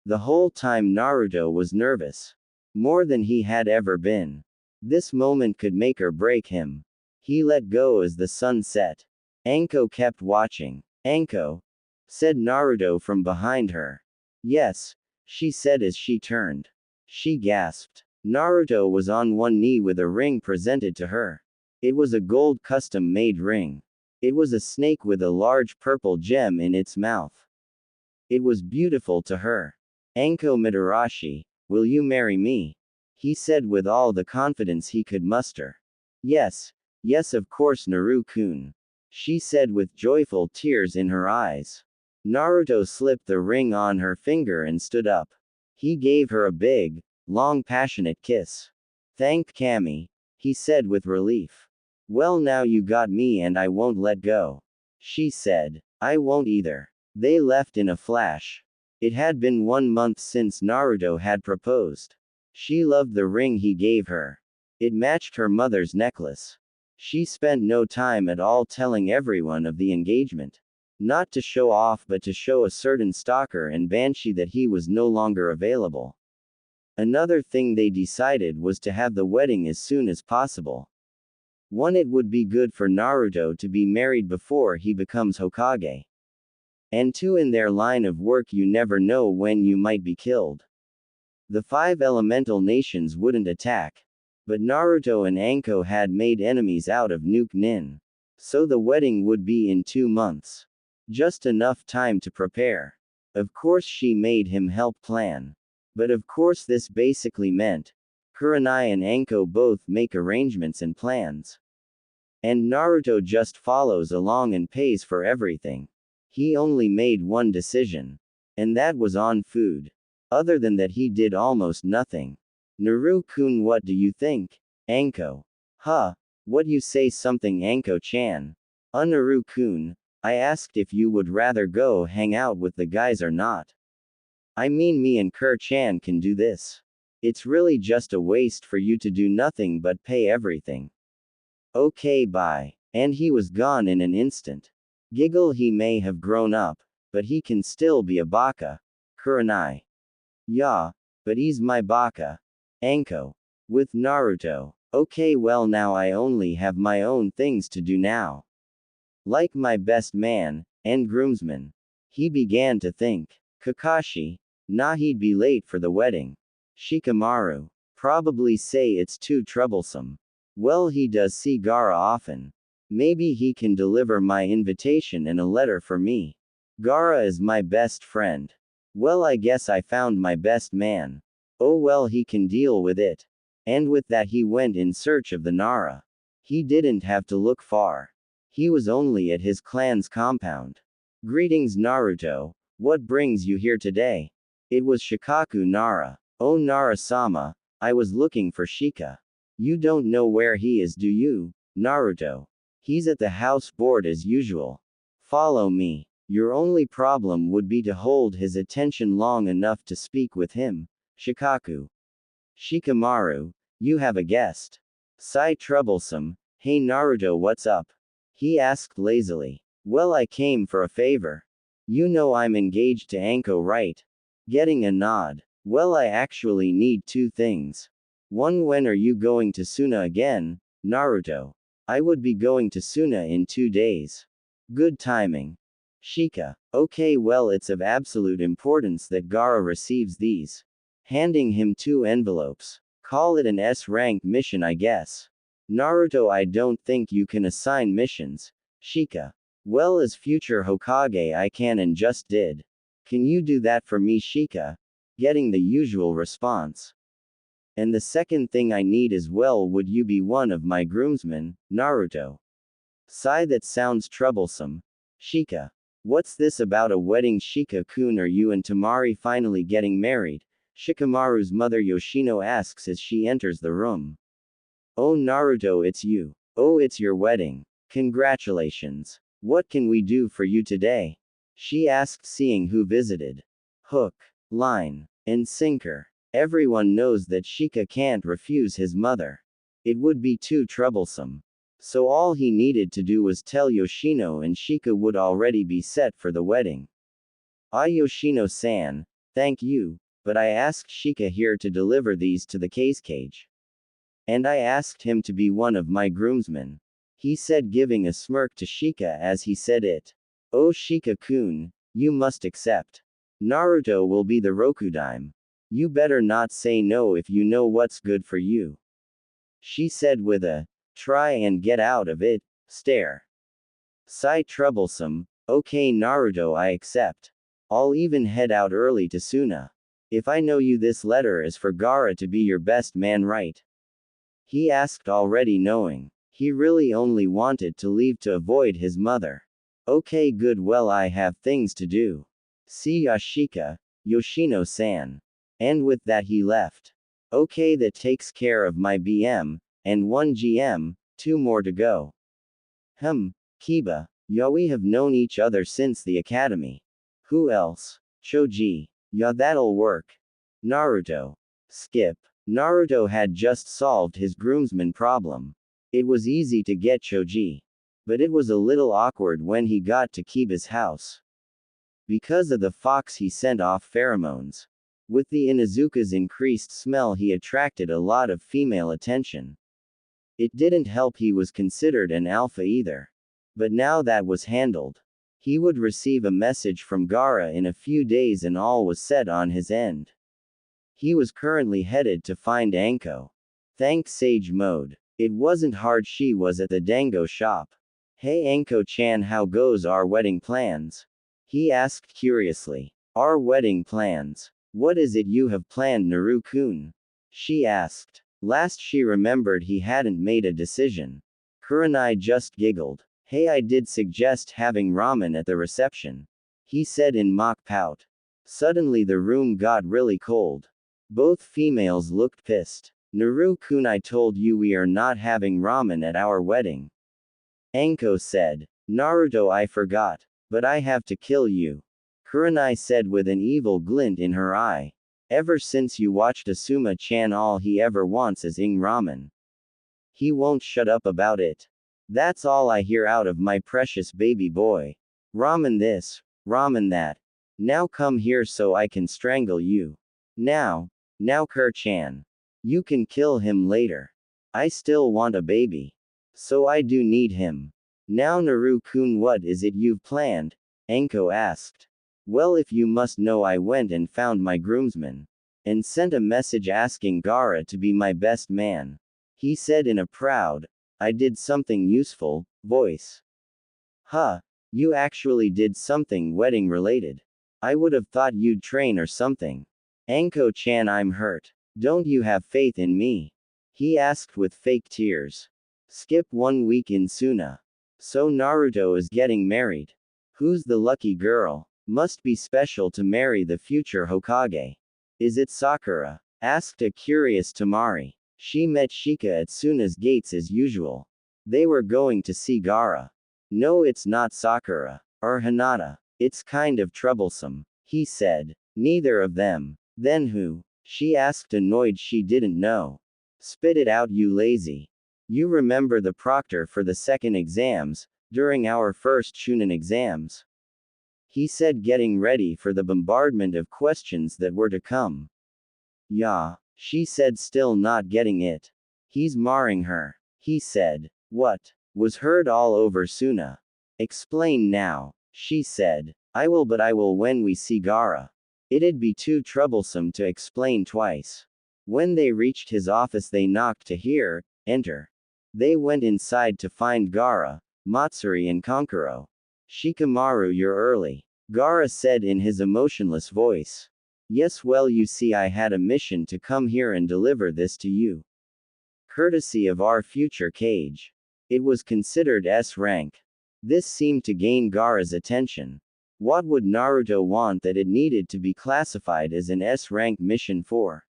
The whole time Naruto was nervous. More than he had ever been. This moment could make or break him. He let go as the sun set. Anko kept watching. Anko? Said Naruto from behind her. Yes, she said as she turned. She gasped. Naruto was on one knee with a ring presented to her. It was a gold custom-made ring. It was a snake with a large purple gem in its mouth. It was beautiful to her. Anko Mitarashi, will you marry me? He said with all the confidence he could muster. Yes, yes, of course, Naru-kun. She said with joyful tears in her eyes. Naruto slipped the ring on her finger and stood up. He gave her a big, long, passionate kiss. Thank Kami, he said with relief. Well, now you got me and I won't let go. She said. I won't either. They left in a flash. It had been 1 month since Naruto had proposed. She loved the ring he gave her. It matched her mother's necklace. She spent no time at all telling everyone of the engagement. Not to show off, but to show a certain stalker and banshee that he was no longer available. Another thing they decided was to have the wedding as soon as possible. 1. It would be good for Naruto to be married before he becomes Hokage. And 2. In their line of work, you never know when you might be killed. The 5 elemental nations wouldn't attack. But Naruto and Anko had made enemies out of Nuke Nin. So the wedding would be in 2 months. Just enough time to prepare. Of course she made him help plan. But of course this basically meant Kurenai and Anko both make arrangements and plans. And Naruto just follows along and pays for everything. He only made one decision. And that was on food. Other than that he did almost nothing. Naru-kun, what do you think? Anko. Huh. What you say something Anko-chan? Naru-kun, I asked if you would rather go hang out with the guys or not. I mean me and Kur-chan can do this. It's really just a waste for you to do nothing but pay everything. Okay, bye. And he was gone in an instant. Giggle, he may have grown up, but he can still be a baka. Kurenai. Yeah, but he's my baka. Anko. With Naruto. Okay, well now I only have my own things to do now. Like my best man, and groomsman. He began to think. Kakashi. Nah, he'd be late for the wedding. Shikamaru. Probably say it's too troublesome. Well, he does see Gaara often. Maybe he can deliver my invitation and a letter for me. Gaara is my best friend. Well, I guess I found my best man. Oh well, he can deal with it. And with that he went in search of the Nara. He didn't have to look far. He was only at his clan's compound. Greetings Naruto, what brings you here today? It was Shikaku Nara. Oh Nara-sama, I was looking for Shika. You don't know where he is, do you, Naruto? He's at the house bored as usual. Follow me. Your only problem would be to hold his attention long enough to speak with him, Shikaku. Shikamaru, you have a guest. Sigh troublesome, hey Naruto, what's up? He asked lazily. Well, I came for a favor. You know I'm engaged to Anko, right? Getting a nod. Well, I actually need 2 things. One, when are you going to Suna again, Naruto? I would be going to Suna in 2 days. Good timing. Shika. Okay, well, it's of absolute importance that Gaara receives these. Handing him 2 envelopes. Call it an S-rank mission, I guess. Naruto, I don't think you can assign missions. Shika. Well, as future Hokage I can and just did. Can you do that for me, Shika? Getting the usual response. And the second thing I need as well, would you be one of my groomsmen, Naruto? Sigh, that sounds troublesome. Shika. What's this about a wedding, Shika-kun? Are you and Tamari finally getting married? Shikamaru's mother Yoshino asks as she enters the room. Oh Naruto, it's you. Oh, it's your wedding. Congratulations. What can we do for you today? She asked, seeing who visited. Hook, line, and sinker. Everyone knows that Shika can't refuse his mother. It would be too troublesome. So all he needed to do was tell Yoshino and Shika would already be set for the wedding. Ah, Yoshino-san, thank you, but I asked Shika here to deliver these to the cage. And I asked him to be one of my groomsmen. He said, giving a smirk to Shika as he said it. Oh Shika-kun, you must accept. Naruto will be the Rokudime. You better not say no if you know what's good for you. She said with a try and get out of it stare. Sigh troublesome, okay Naruto, I accept. I'll even head out early to Suna. If I know you, this letter is for Gaara to be your best man, right? He asked, already knowing. He really only wanted to leave to avoid his mother. Okay, good, well, I have things to do. See ya, Shika, Yoshino-san. And with that he left. Okay, that takes care of my BM, and 1 GM, 2 more to go. Kiba. Yeah, we have known each other since the academy. Who else? Choji. Yeah, that'll work. Naruto. Skip. Naruto had just solved his groomsman problem. It was easy to get Choji. But it was a little awkward when he got to Kiba's house. Because of the fox, he sent off pheromones. With the Inuzuka's increased smell, he attracted a lot of female attention. It didn't help he was considered an alpha either. But now that was handled. He would receive a message from Gaara in a few days and all was set on his end. He was currently headed to find Anko. Thanks Sage Mode. It wasn't hard, she was at the Dango shop. Hey Anko-chan, how goes our wedding plans? He asked curiously. Our wedding plans? What is it you have planned, Naru-kun? She asked. Last she remembered he hadn't made a decision. Kurenai just giggled. Hey, I did suggest having ramen at the reception, he said in mock pout. Suddenly the room got really cold. Both females looked pissed. Naru-kun, I told you we are not having ramen at our wedding. Anko said. Naruto, I forgot. But I have to kill you. Kurenai said with an evil glint in her eye. Ever since you watched Asuma-chan, all he ever wants is ramen. He won't shut up about it. That's all I hear out of my precious baby boy. Ramen this, ramen that. Now come here so I can strangle you. Now Kur-chan. You can kill him later. I still want a baby. So I do need him. Now Naru-kun, what is it you've planned? Anko asked. Well, if you must know, I went and found my groomsman. And sent a message asking Gaara to be my best man. He said in a proud, I did something useful, voice. Huh, you actually did something wedding related. I would have thought you'd train or something. Anko-chan, I'm hurt. Don't you have faith in me? He asked with fake tears. Skip 1 week in Suna. So Naruto is getting married. Who's the lucky girl? Must be special to marry the future Hokage. Is it Sakura? Asked a curious Tamari. She met Shika at Suna's gates as usual. They were going to see Gaara. No, it's not Sakura. Or Hinata. It's kind of troublesome, he said. Neither of them. Then who? She asked, annoyed she didn't know. Spit it out, you lazy. You remember the proctor for the second exams, during our first Shunin exams? He said, getting ready for the bombardment of questions that were to come. Yeah, she said, still not getting it. He's marring her, he said. What? Was heard all over Suna. Explain now, she said. I will, but I will when we see Gaara. It'd be too troublesome to explain twice. When they reached his office, they knocked to hear, enter. They went inside to find Gaara, Matsuri and Kankuro. Shikamaru, you're early, Gaara said in his emotionless voice. Yes, well, you see, I had a mission to come here and deliver this to you. Courtesy of our future Kage. It was considered S rank. This seemed to gain Gaara's attention. What would Naruto want that it needed to be classified as an S rank mission for?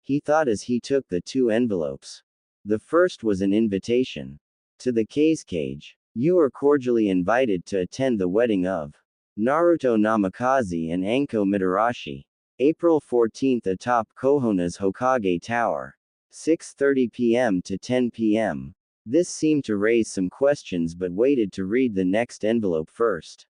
He thought as he took the 2 envelopes. The first was an invitation. To the Kage. You are cordially invited to attend the wedding of Naruto Namikaze and Anko Mitarashi. April 14th atop Kohona's Hokage Tower. 6:30 p.m. to 10 p.m. This seemed to raise some questions but waited to read the next envelope first.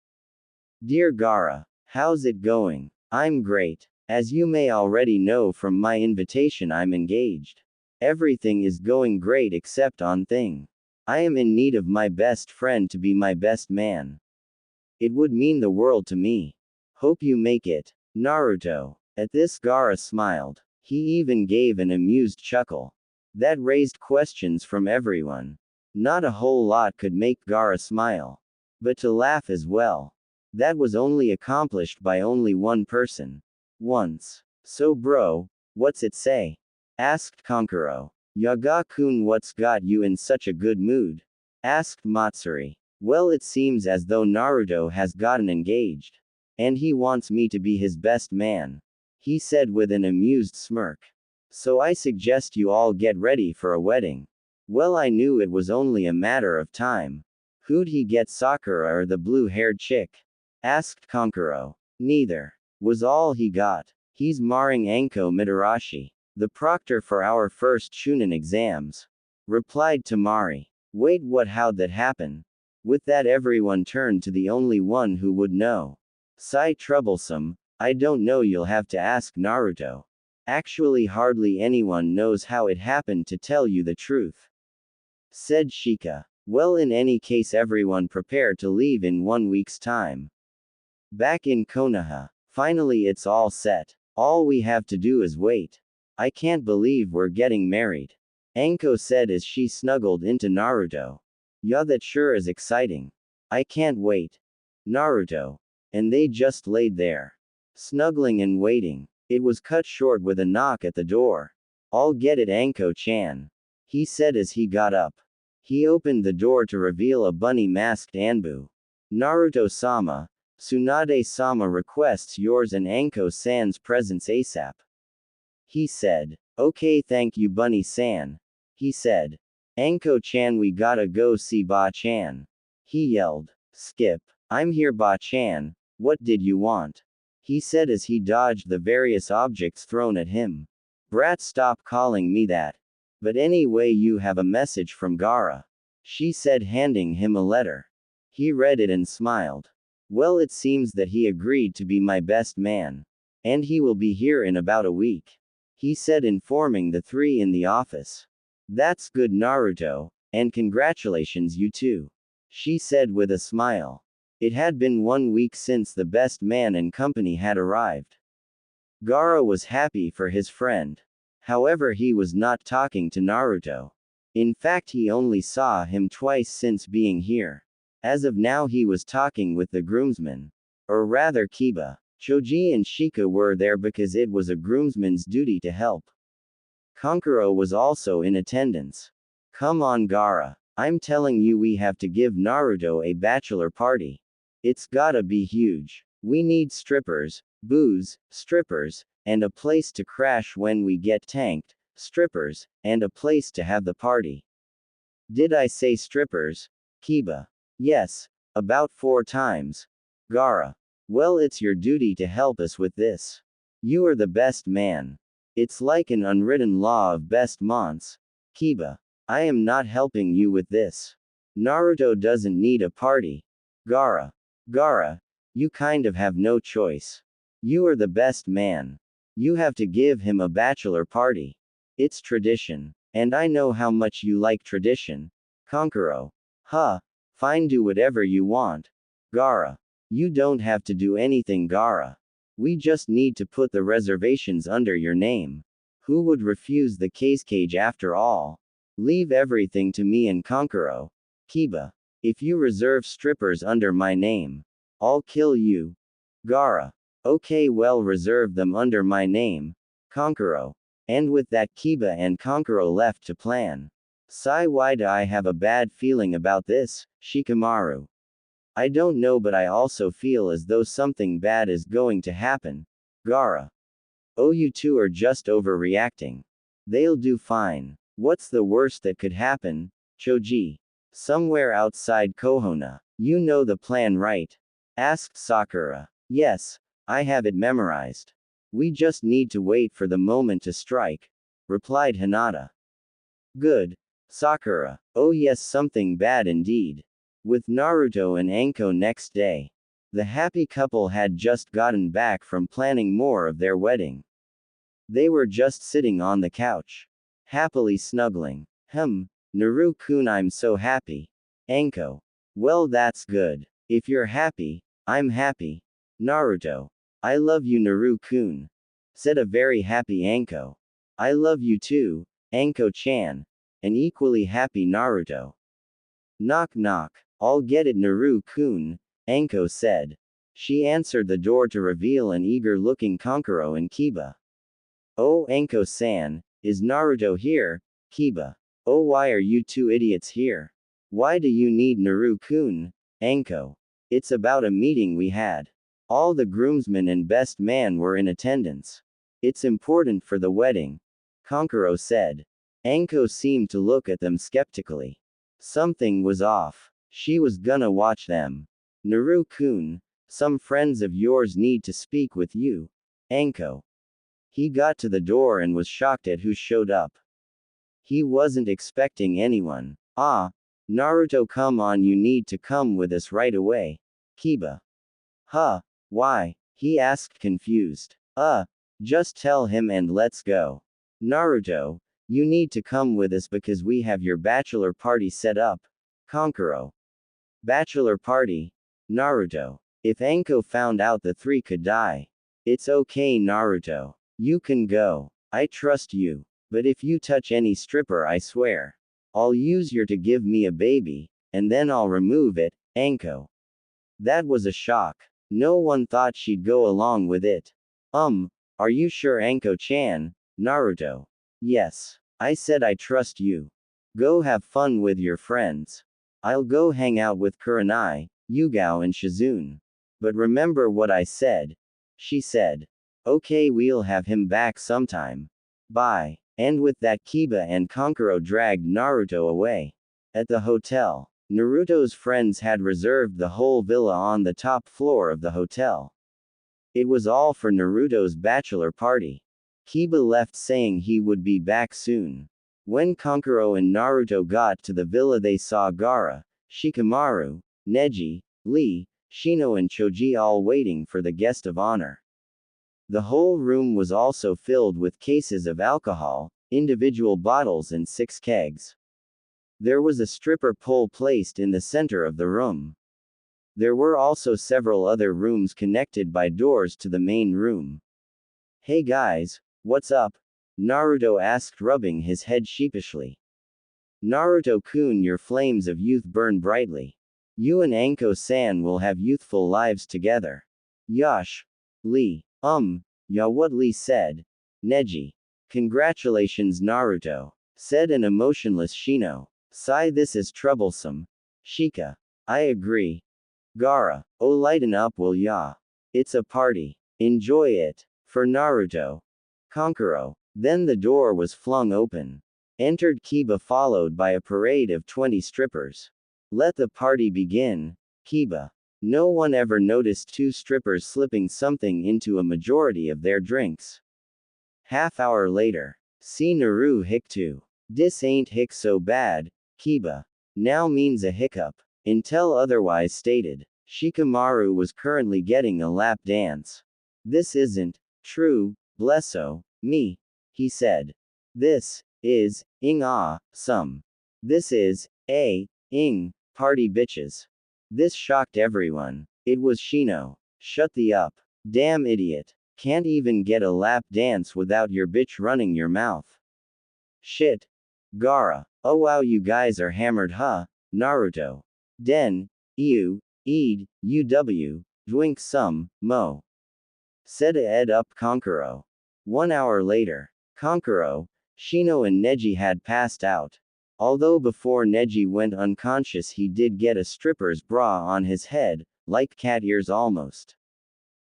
Dear Gaara, how's it going? I'm great. As you may already know from my invitation, I'm engaged. Everything is going great except one thing. I am in need of my best friend to be my best man. It would mean the world to me. Hope you make it, Naruto. At this, Gaara smiled. He even gave an amused chuckle. That raised questions from everyone. Not a whole lot could make Gaara smile. But to laugh as well. That was only accomplished by only one person. Once. So bro, what's it say? Asked Kankuro. Yaga-kun, what's got you in such a good mood? Asked Matsuri. Well, it seems as though Naruto has gotten engaged. And he wants me to be his best man. He said with an amused smirk. So I suggest you all get ready for a wedding. Well, I knew it was only a matter of time. Who'd he get, Sakura or the blue-haired chick? Asked Kankuro. Neither. Was all he got. He's marrying Anko Mitarashi, the proctor for our first Shunin exams. Replied Tamari. Wait, what? How'd that happen? With that, everyone turned to the only one who would know. Sigh, troublesome. I don't know, you'll have to ask Naruto. Actually, hardly anyone knows how it happened, to tell you the truth. Said Shika. Well, in any case, everyone prepare to leave in 1 week's time. Back in Konoha. Finally, it's all set. All we have to do is wait. I can't believe we're getting married. Anko said as she snuggled into Naruto. Yeah, that sure is exciting. I can't wait. Naruto. And they just laid there, snuggling and waiting. It was cut short with a knock at the door. I'll get it, Anko-chan, he said as he got up. He opened the door to reveal a bunny-masked Anbu. Naruto-sama, Tsunade-sama requests yours and Anko-san's presence ASAP. He said. Okay, thank you, Bunny-san. He said. Anko-chan, we gotta go see Ba-chan. He yelled. Skip. I'm here, Ba-chan. What did you want? He said as he dodged the various objects thrown at him. Brat, stop calling me that. But anyway, you have a message from Gaara, she said, handing him a letter. He read it and smiled. Well, it seems that he agreed to be my best man. And he will be here in about a week, he said, informing the three in the office. That's good, Naruto, and congratulations, you too, she said with a smile. It had been 1 week since the best man and company had arrived. Gaara was happy for his friend. However, he was not talking to Naruto. In fact, he only saw him twice since being here. As of now, he was talking with the groomsmen. Or rather, Kiba. Choji and Shika were there because it was a groomsman's duty to help. Kankuro was also in attendance. Come on, Gaara. I'm telling you, we have to give Naruto a bachelor party. It's gotta be huge. We need strippers, booze, strippers, and a place to crash when we get tanked, strippers, and a place to have the party. Did I say strippers? Kiba. Yes, about 4 times. Gaara. Well, it's your duty to help us with this. You are the best man. It's like an unwritten law of best mons. Kiba. I am not helping you with this. Naruto doesn't need a party. Gaara. Gaara, you kind of have no choice. You are the best man. You have to give him a bachelor party. It's tradition. And I know how much you like tradition. Kankuro. Huh. Fine, do whatever you want. Gaara. You don't have to do anything, Gaara. We just need to put the reservations under your name. Who would refuse the cage after all? Leave everything to me and Kankuro. Kiba. If you reserve strippers under my name, I'll kill you. Gaara. Okay, well, reserve them under my name. Kankuro. And with that, Kiba and Kankuro left to plan. Sigh, why do I have a bad feeling about this, Shikamaru? I don't know, but I also feel as though something bad is going to happen. Gaara. Oh, you two are just overreacting. They'll do fine. What's the worst that could happen? Choji. Somewhere outside Kohona. You know the plan, right? Asked Sakura. Yes, I have it memorized. We just need to wait for the moment to strike, replied Hinata. Good. Sakura. Oh yes, something bad indeed. With Naruto and Anko next day. The happy couple had just gotten back from planning more of their wedding. They were just sitting on the couch, happily snuggling. Naru-kun, I'm so happy. Anko. Well, that's good. If you're happy, I'm happy. Naruto. I love you, Naru-kun, said a very happy Anko. I love you too, Anko-chan. An equally happy Naruto. Knock knock. I'll get it, Naru-kun, Anko said. She answered the door to reveal an eager-looking Kankuro and Kiba. Oh, Anko-san, is Naruto here? Kiba. Oh, why are you two idiots here? Why do you need Naru-kun? Anko. It's about a meeting we had. All the groomsmen and best man were in attendance. It's important for the wedding, Kankuro said. Anko seemed to look at them skeptically. Something was off. She was gonna watch them. Naru-kun, some friends of yours need to speak with you. Anko. He got to the door and was shocked at who showed up. He wasn't expecting anyone. Ah, Naruto, come on, you need to come with us right away. Kiba. Huh, why? He asked, confused. Just tell him and let's go. Naruto, you need to come with us because we have your bachelor party set up. Kankuro. Bachelor party? Naruto. If Anko found out, the three could die. It's okay, Naruto. You can go. I trust you. But if you touch any stripper, I swear, I'll use your to give me a baby, and then I'll remove it, Anko. That was a shock. No one thought she'd go along with it. Are you sure, Anko-chan? Naruto. Yes. I said I trust you. Go have fun with your friends. I'll go hang out with Kurenai, Yugao and Shizune. But remember what I said. She said. Okay, we'll have him back sometime. Bye. And with that, Kiba and Kankuro dragged Naruto away. At the hotel, Naruto's friends had reserved the whole villa on the top floor of the hotel. It was all for Naruto's bachelor party. Kiba left saying he would be back soon. When Kankuro and Naruto got to the villa, they saw Gaara, Shikamaru, Neji, Lee, Shino and Choji all waiting for the guest of honor. The whole room was also filled with cases of alcohol, individual bottles and 6 kegs. There was a stripper pole placed in the center of the room. There were also several other rooms connected by doors to the main room. Hey guys, what's up? Naruto asked, rubbing his head sheepishly. Naruto-kun, your flames of youth burn brightly. You and Anko-san will have youthful lives together. Yash. Lee. Yeah, what Lee said. Neji. Congratulations, Naruto, said an emotionless Shino. Sigh, this is troublesome. Shika. I agree. Gaara. Oh, lighten up, will ya? It's a party. Enjoy it. For Naruto. Kankuro. Then the door was flung open. Entered Kiba, followed by a parade of 20 strippers. Let the party begin. Kiba. No one ever noticed 2 strippers slipping something into a majority of their drinks. Half hour later. See Naru hic 2. Dis ain't hic so bad, Kiba. Now means a hiccup. Until otherwise stated. Shikamaru was currently getting a lap dance. This isn't true, blesso me, he said. This is some. This is party bitches. This shocked everyone. It was Shino. Shut the up. Damn idiot. Can't even get a lap dance without your bitch running your mouth. Shit. Gaara. Oh wow, you guys are hammered, huh? Naruto. Den. Drink some, mo. Said Ed up Kankuro. 1 hour later. Kankuro, Shino and Neji had passed out. Although before Neji went unconscious he did get a stripper's bra on his head, like cat ears almost.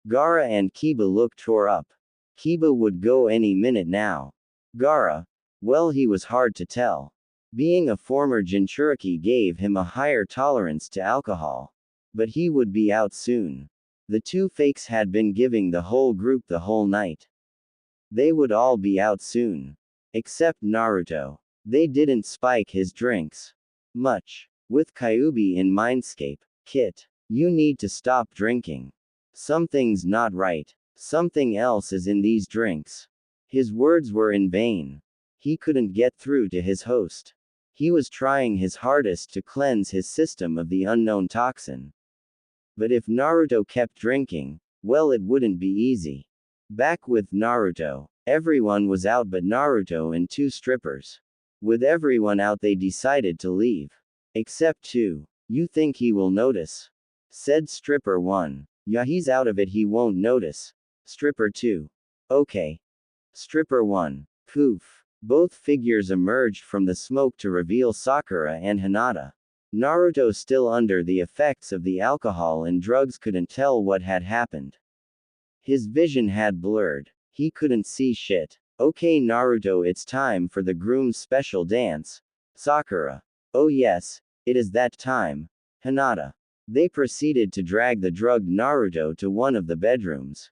Gaara and Kiba looked tore up. Kiba would go any minute now. Gaara, well, he was hard to tell. Being a former Jinchuriki gave him a higher tolerance to alcohol. But he would be out soon. The 2 fakes had been giving the whole group the whole night. They would all be out soon. Except Naruto. They didn't spike his drinks much. With Kyuubi in Mindscape, Kit, you need to stop drinking. Something's not right. Something else is in these drinks. His words were in vain. He couldn't get through to his host. He was trying his hardest to cleanse his system of the unknown toxin. But if Naruto kept drinking, well, it wouldn't be easy. Back with Naruto, everyone was out but Naruto and 2 strippers. With everyone out, they decided to leave. Except 2. You think he will notice? Said stripper 1. Yeah, he's out of it, he won't notice. Stripper 2. Okay. Stripper 1. Poof. Both figures emerged from the smoke to reveal Sakura and Hinata. Naruto, still under the effects of the alcohol and drugs, couldn't tell what had happened. His vision had blurred. He couldn't see shit. Okay, Naruto, it's time for the groom's special dance. Sakura. Oh yes, it is that time. Hinata. They proceeded to drag the drugged Naruto to one of the bedrooms.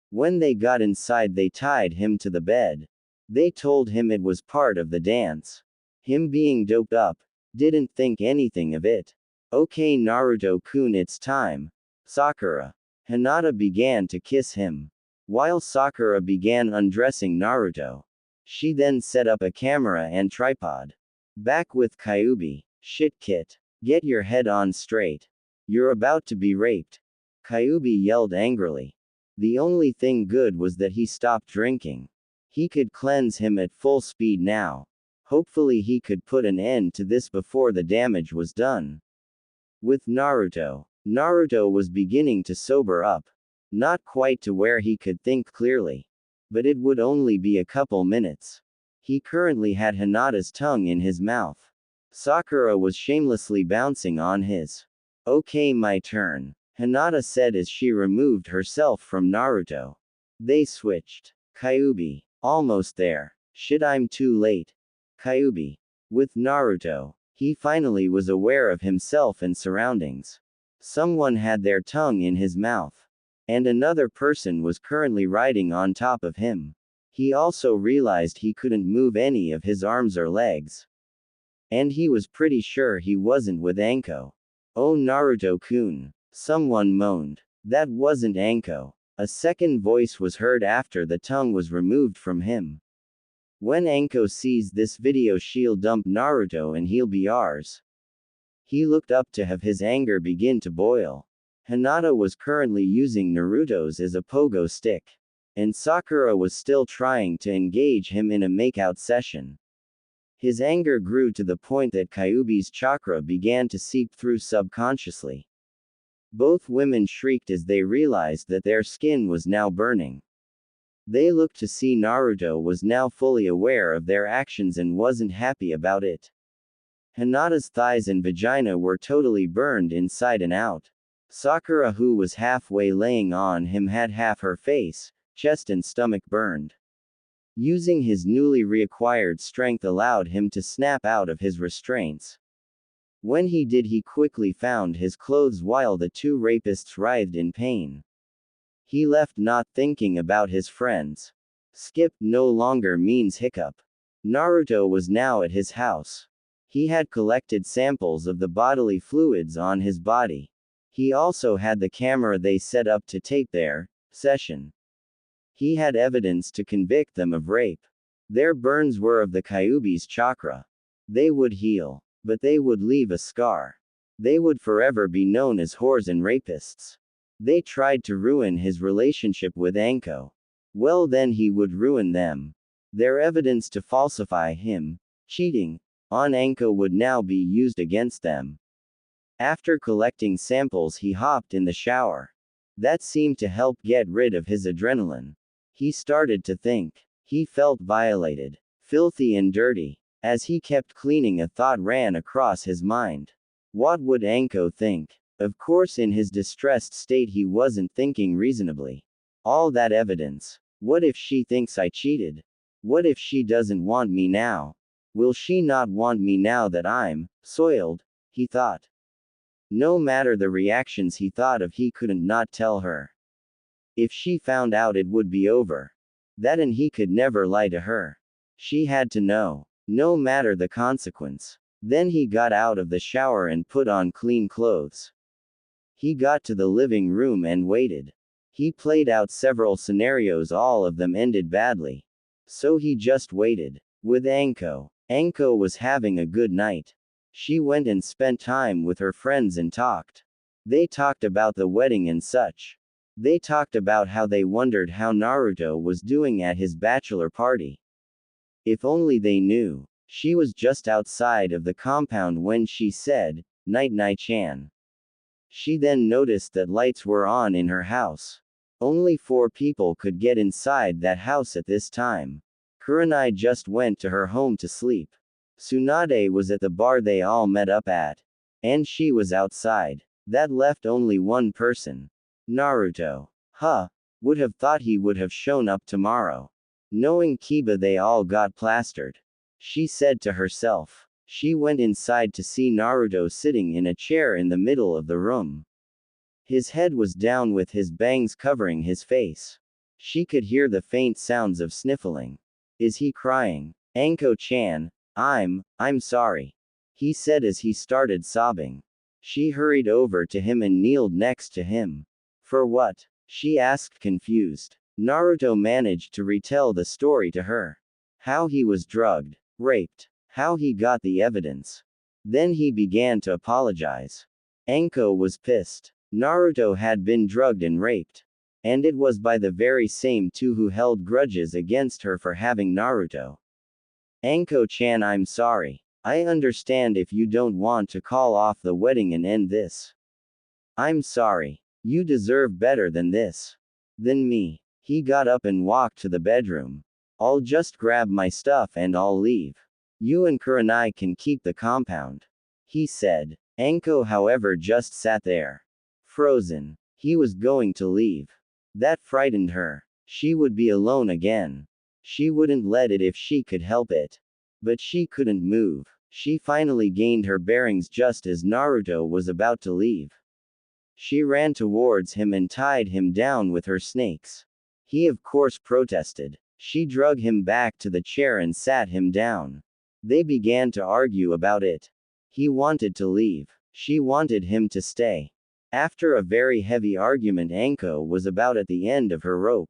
When they got inside, they tied him to the bed. They told him it was part of the dance. Him, being doped up, didn't think anything of it. Okay, Naruto-kun, it's time. Sakura. Hinata began to kiss him. While Sakura began undressing Naruto. She then set up a camera and tripod. Back with Kyuubi. Shit, Kit. Get your head on straight. You're about to be raped. Kyuubi yelled angrily. The only thing good was that he stopped drinking. He could cleanse him at full speed now. Hopefully he could put an end to this before the damage was done. With Naruto. Naruto was beginning to sober up. Not quite to where he could think clearly. But it would only be a couple minutes. He currently had Hinata's tongue in his mouth. Sakura was shamelessly bouncing on his. Okay, my turn, Hinata said as she removed herself from Naruto. They switched. Kyuubi. Almost there. Shit, I'm too late. Kyuubi. With Naruto. He finally was aware of himself and surroundings. Someone had their tongue in his mouth. And another person was currently riding on top of him. He also realized he couldn't move any of his arms or legs. And he was pretty sure he wasn't with Anko. Oh, Naruto-kun. Someone moaned. That wasn't Anko. A second voice was heard after the tongue was removed from him. When Anko sees this video, she'll dump Naruto and he'll be ours. He looked up to have his anger begin to boil. Hinata was currently using Naruto's as a pogo stick. And Sakura was still trying to engage him in a makeout session. His anger grew to the point that Kyuubi's chakra began to seep through subconsciously. Both women shrieked as they realized that their skin was now burning. They looked to see Naruto was now fully aware of their actions and wasn't happy about it. Hinata's thighs and vagina were totally burned inside and out. Sakura, who was halfway laying on him, had half her face, chest and stomach burned. Using his newly reacquired strength allowed him to snap out of his restraints. When he did, he quickly found his clothes while the two rapists writhed in pain. He left, not thinking about his friends. Skip no longer means hiccup. Naruto was now at his house. He had collected samples of the bodily fluids on his body. He also had the camera they set up to tape their session. He had evidence to convict them of rape. Their burns were of the Kyuubi's chakra. They would heal, but they would leave a scar. They would forever be known as whores and rapists. They tried to ruin his relationship with Anko. Well, then he would ruin them. Their evidence to falsify him, cheating, on Anko would now be used against them. After collecting samples, he hopped in the shower. That seemed to help get rid of his adrenaline. He started to think. He felt violated, filthy and dirty. As he kept cleaning, a thought ran across his mind. What would Anko think? Of course, in his distressed state, he wasn't thinking reasonably. All that evidence. What if she thinks I cheated? What if she doesn't want me now? Will she not want me now that I'm soiled? He thought. No matter the reactions he thought of, he couldn't not tell her. If she found out, it would be over. That, and he could never lie to her. She had to know, no matter the consequence. Then he got out of the shower and put on clean clothes. He got to the living room and waited. He played out several scenarios, all of them ended badly. So he just waited. With Anko. Anko was having a good night. She went and spent time with her friends and talked. They talked about the wedding and such. They talked about how they wondered how Naruto was doing at his bachelor party. If only they knew. She was just outside of the compound when she said, "Night-night-chan." She then noticed that lights were on in her house. Only 4 people could get inside that house at this time. Kurenai just went to her home to sleep. Tsunade was at the bar they all met up at. And she was outside. That left only one person. Naruto. Would have thought he would have shown up tomorrow. Knowing Kiba, they all got plastered. She said to herself. She went inside to see Naruto sitting in a chair in the middle of the room. His head was down with his bangs covering his face. She could hear the faint sounds of sniffling. Is he crying? Anko-chan, I'm sorry. He said as he started sobbing. She hurried over to him and kneeled next to him. For what? She asked, confused. Naruto managed to retell the story to her. How he was drugged, raped, how he got the evidence. Then he began to apologize. Anko was pissed. Naruto had been drugged and raped. And it was by the very same two who held grudges against her for having Naruto. Anko-chan, I'm sorry. I understand if you don't want to call off the wedding and end this. I'm sorry. You deserve better than this. Than me. He got up and walked to the bedroom. I'll just grab my stuff and I'll leave. You and Kurenai can keep the compound. He said. Anko, however, just sat there. Frozen. He was going to leave. That frightened her. She would be alone again. She wouldn't let it if she could help it. But she couldn't move. She finally gained her bearings just as Naruto was about to leave. She ran towards him and tied him down with her snakes. He of course protested. She dragged him back to the chair and sat him down. They began to argue about it. He wanted to leave. She wanted him to stay. After a very heavy argument, Anko was about at the end of her rope.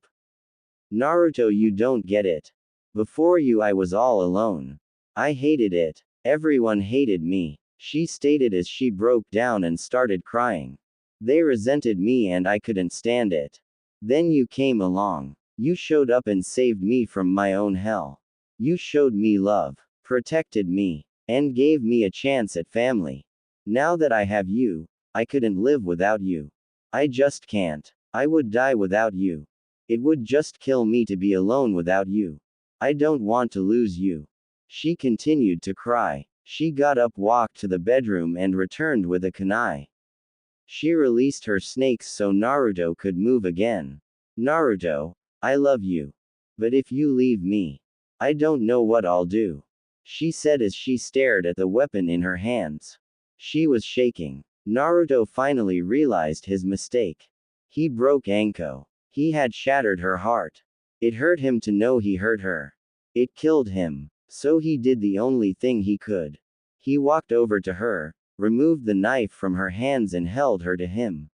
Naruto, you don't get it. Before you I was all alone. I hated it. Everyone hated me, she stated as she broke down and started crying. They resented me and I couldn't stand it. Then you came along. You showed up and saved me from my own hell. You showed me love, protected me, and gave me a chance at family. Now that I have you, I couldn't live without you. I just can't. I would die without you. It would just kill me to be alone without you. I don't want to lose you. She continued to cry. She got up, walked to the bedroom and returned with a kunai. She released her snakes so Naruto could move again. Naruto, I love you. But if you leave me, I don't know what I'll do. She said as she stared at the weapon in her hands. She was shaking. Naruto finally realized his mistake. He broke Anko. He had shattered her heart. It hurt him to know he hurt her. It killed him. So he did the only thing he could. He walked over to her, removed the knife from her hands and held her to him.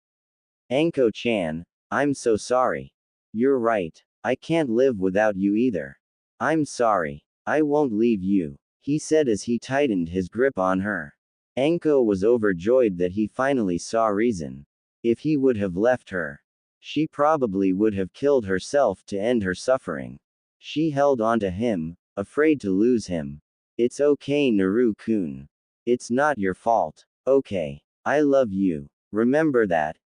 Anko-chan, I'm so sorry. You're right. I can't live without you either. I'm sorry. I won't leave you, he said as he tightened his grip on her. Anko was overjoyed that he finally saw reason. If he would have left her, she probably would have killed herself to end her suffering. She held on to him, afraid to lose him. It's okay, Naru-kun. It's not your fault. Okay. I love you. Remember that.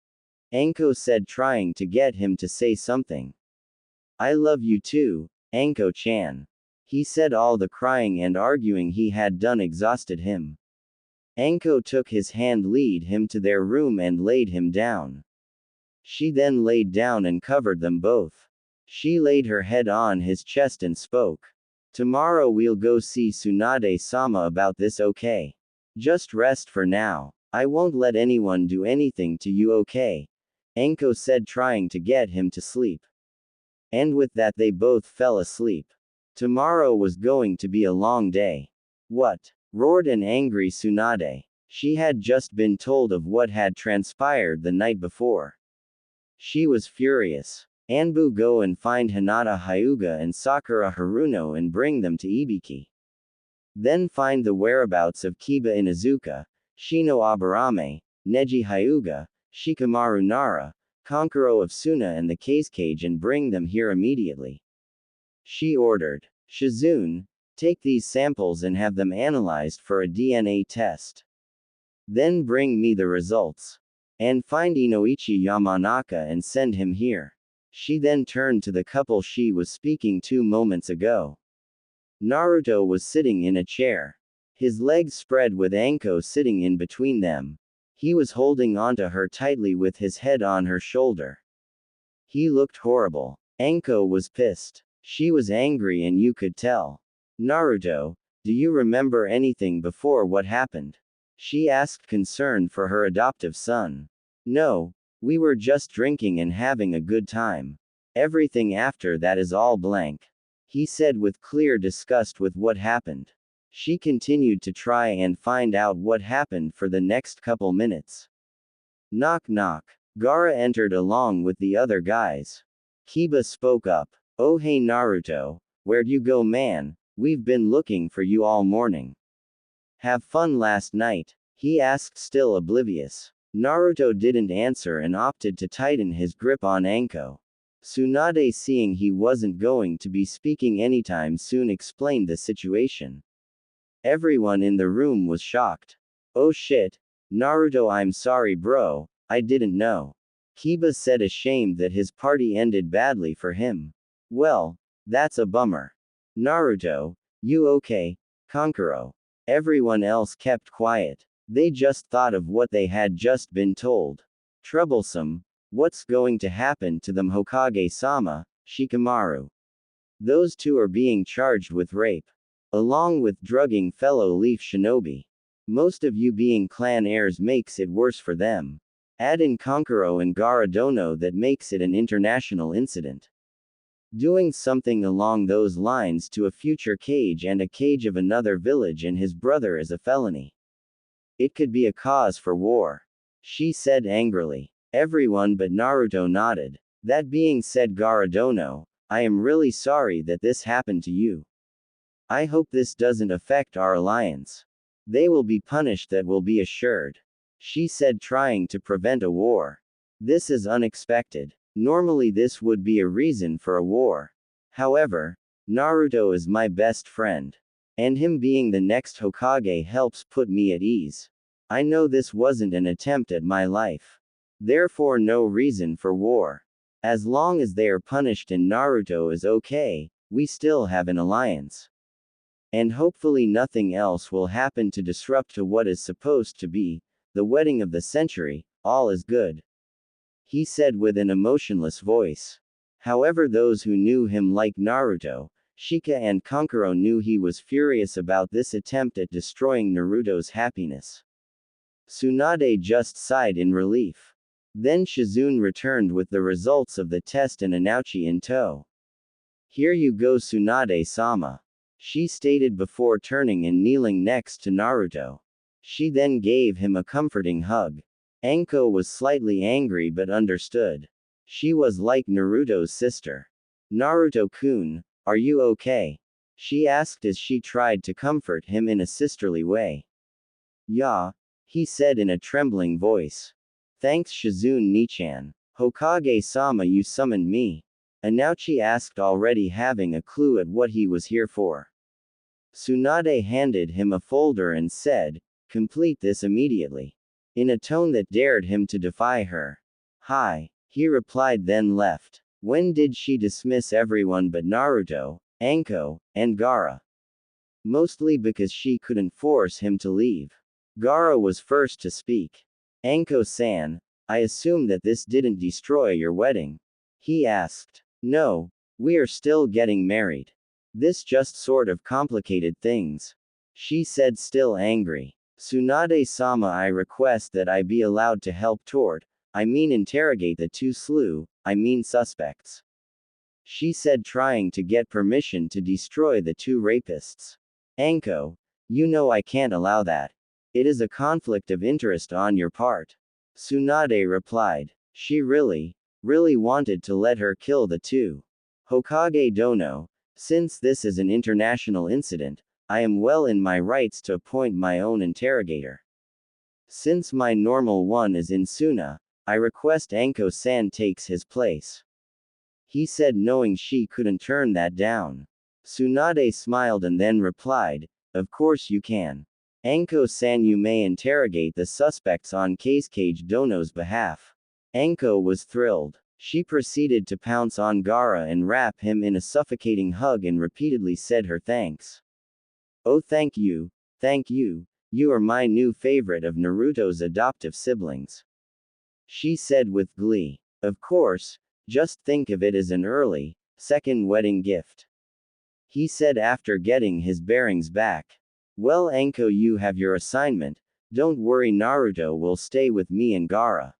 Anko said, trying to get him to say something. I love you too, Anko-chan. He said. All the crying and arguing he had done exhausted him. Anko took his hand, lead him to their room and laid him down. She then laid down and covered them both. She laid her head on his chest and spoke. Tomorrow we'll go see Tsunade-sama about this, okay? Just rest for now. I won't let anyone do anything to you, okay? Anko said, trying to get him to sleep. And with that they both fell asleep. Tomorrow was going to be a long day. What? Roared an angry Tsunade. She had just been told of what had transpired the night before. She was furious. Anbu, go and find Hinata Hyuga and Sakura Haruno and bring them to Ibiki. Then find the whereabouts of Kiba Inuzuka, Shino Aburame, Neji Hyuga, Shikamaru Nara, Konkuro of Suna and the Cage and bring them here immediately. She ordered. Shizune, take these samples and have them analyzed for a DNA test. Then bring me the results. And find Inoichi Yamanaka and send him here. She then turned to the couple she was speaking 2 moments ago. Naruto was sitting in a chair. His legs spread with Anko sitting in between them. He was holding onto her tightly with his head on her shoulder. He looked horrible. Anko was pissed. She was angry and you could tell. Naruto, do you remember anything before what happened? She asked, concerned for her adoptive son. No. We were just drinking and having a good time. Everything after that is all blank. He said with clear disgust with what happened. She continued to try and find out what happened for the next couple minutes. Knock knock. Gaara entered along with the other guys. Kiba spoke up. Oh hey Naruto, where'd you go, man? We've been looking for you all morning. Have fun last night? He asked, still oblivious. Naruto didn't answer and opted to tighten his grip on Anko. Tsunade, seeing he wasn't going to be speaking anytime soon, explained the situation. Everyone in the room was shocked. Oh shit. Naruto, I'm sorry bro, I didn't know. Kiba said, ashamed that his party ended badly for him. Well, that's a bummer. Naruto, you okay? Kankuro. Everyone else kept quiet. They just thought of what they had just been told. Troublesome. What's going to happen to them? Hokage-sama, Shikamaru. Those two are being charged with rape, along with drugging fellow Leaf Shinobi. Most of you being clan heirs makes it worse for them. Add in Kankuro and Gaara Dono, that makes it an international incident. Doing something along those lines to a future Kage and a Kage of another village and his brother is a felony. It could be a cause for war. She said angrily. Everyone but Naruto nodded. That being said, Gaara Dono, I am really sorry that this happened to you. I hope this doesn't affect our alliance. They will be punished, that will be assured. She said, trying to prevent a war. This is unexpected. Normally this would be a reason for a war. However, Naruto is my best friend. And him being the next Hokage helps put me at ease. I know this wasn't an attempt at my life. Therefore no reason for war. As long as they are punished and Naruto is okay, we still have an alliance. And hopefully nothing else will happen to disrupt to what is supposed to be the wedding of the century. All is good. He said with an emotionless voice. However, those who knew him like Naruto, Shika and Kankuro knew he was furious about this attempt at destroying Naruto's happiness. Tsunade just sighed in relief. Then Shizune returned with the results of the test and Anouchi in tow. Here you go, Tsunade-sama. She stated before turning and kneeling next to Naruto. She then gave him a comforting hug. Anko was slightly angry but understood. She was like Naruto's sister. Naruto-kun, are you okay? She asked as she tried to comfort him in a sisterly way. Yeah, he said in a trembling voice. Thanks Shizune-nichan. Hokage-sama, you summoned me. Anouchi asked, already having a clue at what he was here for. Tsunade handed him a folder and said, complete this immediately. In a tone that dared him to defy her. Hi, he replied, then left. When did she dismiss everyone but Naruto, Anko, and Gaara? Mostly because she couldn't force him to leave. Gaara was first to speak. Anko-san, I assume that this didn't destroy your wedding? He asked. No, we are still getting married. This just sort of complicated things. She said, still angry. Tsunade-sama, I request that I be allowed to help interrogate the two suspects. She said, trying to get permission to destroy the two rapists. Anko, you know I can't allow that. It is a conflict of interest on your part. Tsunade replied. She really wanted to let her kill the two. Hokage Dono, since this is an international incident, I am well in my rights to appoint my own interrogator. Since my normal one is in Suna, I request Anko-san takes his place. He said, knowing she couldn't turn that down. Tsunade smiled and then replied, of course you can. Anko-san, you may interrogate the suspects on Kage Dono's behalf. Anko was thrilled. She proceeded to pounce on Gaara and wrap him in a suffocating hug and repeatedly said her thanks. Oh, thank you, you are my new favorite of Naruto's adoptive siblings. She said with glee. Of course, just think of it as an early, second wedding gift. He said after getting his bearings back. Well, Anko, you have your assignment, don't worry, Naruto will stay with me and Gaara.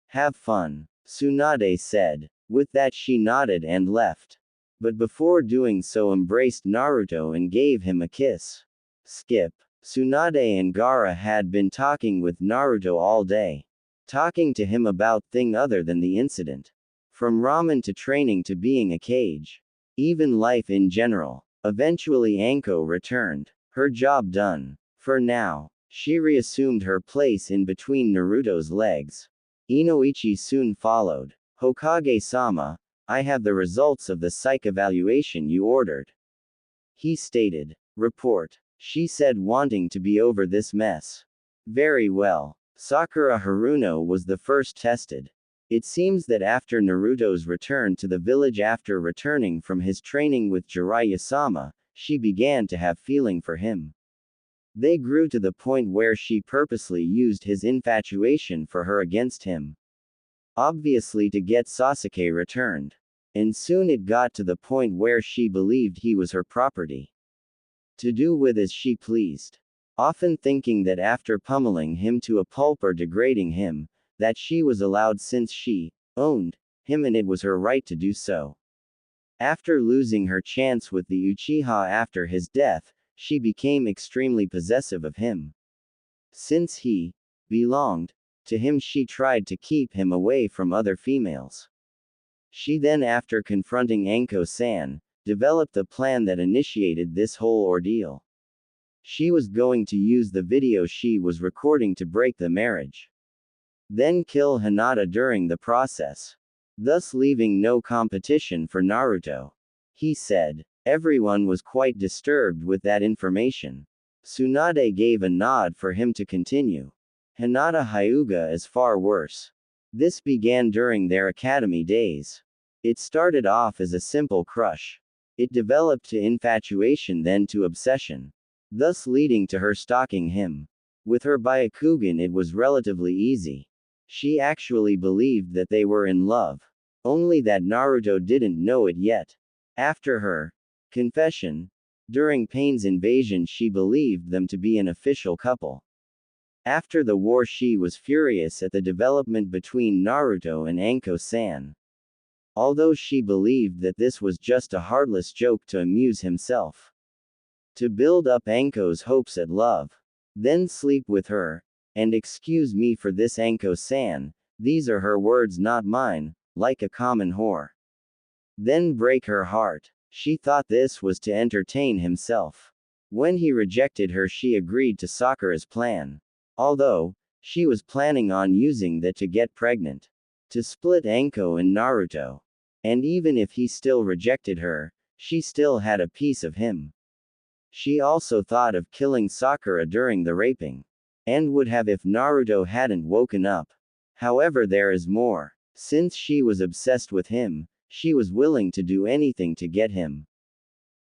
Have fun, Tsunade said. With that she nodded and left. But before doing so embraced Naruto and gave him a kiss. Skip. Tsunade and Gaara had been talking with Naruto all day. Talking to him about things other than the incident. From ramen to training to being a Kage. Even life in general. Eventually Anko returned. Her job done. For now. She reassumed her place in between Naruto's legs. Inoichi soon followed. Hokage-sama, I have the results of the psych evaluation you ordered, he stated. Report, she said, wanting to be over this mess. Very well. Sakura Haruno was the first tested. It seems that after Naruto's return to the village after returning from his training with Jiraiya-sama, she began to have feeling for him. They grew to the point where she purposely used his infatuation for her against him. Obviously to get Sasuke returned. And soon it got to the point where she believed he was her property, to do with as she pleased. Often thinking that after pummeling him to a pulp or degrading him, that she was allowed since she owned him and it was her right to do so. After losing her chance with the Uchiha after his death, she became extremely possessive of him. Since he belonged to him, she tried to keep him away from other females. She then, after confronting Anko-san, developed the plan that initiated this whole ordeal. She was going to use the video she was recording to break the marriage, then kill Hinata during the process, thus leaving no competition for Naruto. He said. Everyone was quite disturbed with that information. Tsunade gave a nod for him to continue. Hinata Hyuga is far worse. This began during their academy days. It started off as a simple crush. It developed to infatuation, then to obsession, thus leading to her stalking him. With her Byakugan it was relatively easy. She actually believed that they were in love, only that Naruto didn't know it yet. After her confession during Pain's invasion, she believed them to be an official couple. After the war she was furious at the development between Naruto and Anko-san, although she believed that this was just a heartless joke to amuse himself, to build up Anko's hopes at love, then sleep with her, and excuse me for this Anko-san, these are her words not mine, like a common whore, then break her heart. She thought this was to entertain himself. When he rejected her, she agreed to Sakura's plan, although she was planning on using that to get pregnant, to split Anko and Naruto. And even if he still rejected her, she still had a piece of him. She also thought of killing Sakura during the raping, and would have if Naruto hadn't woken up. However, there is more. Since she was obsessed with him, she was willing to do anything to get him,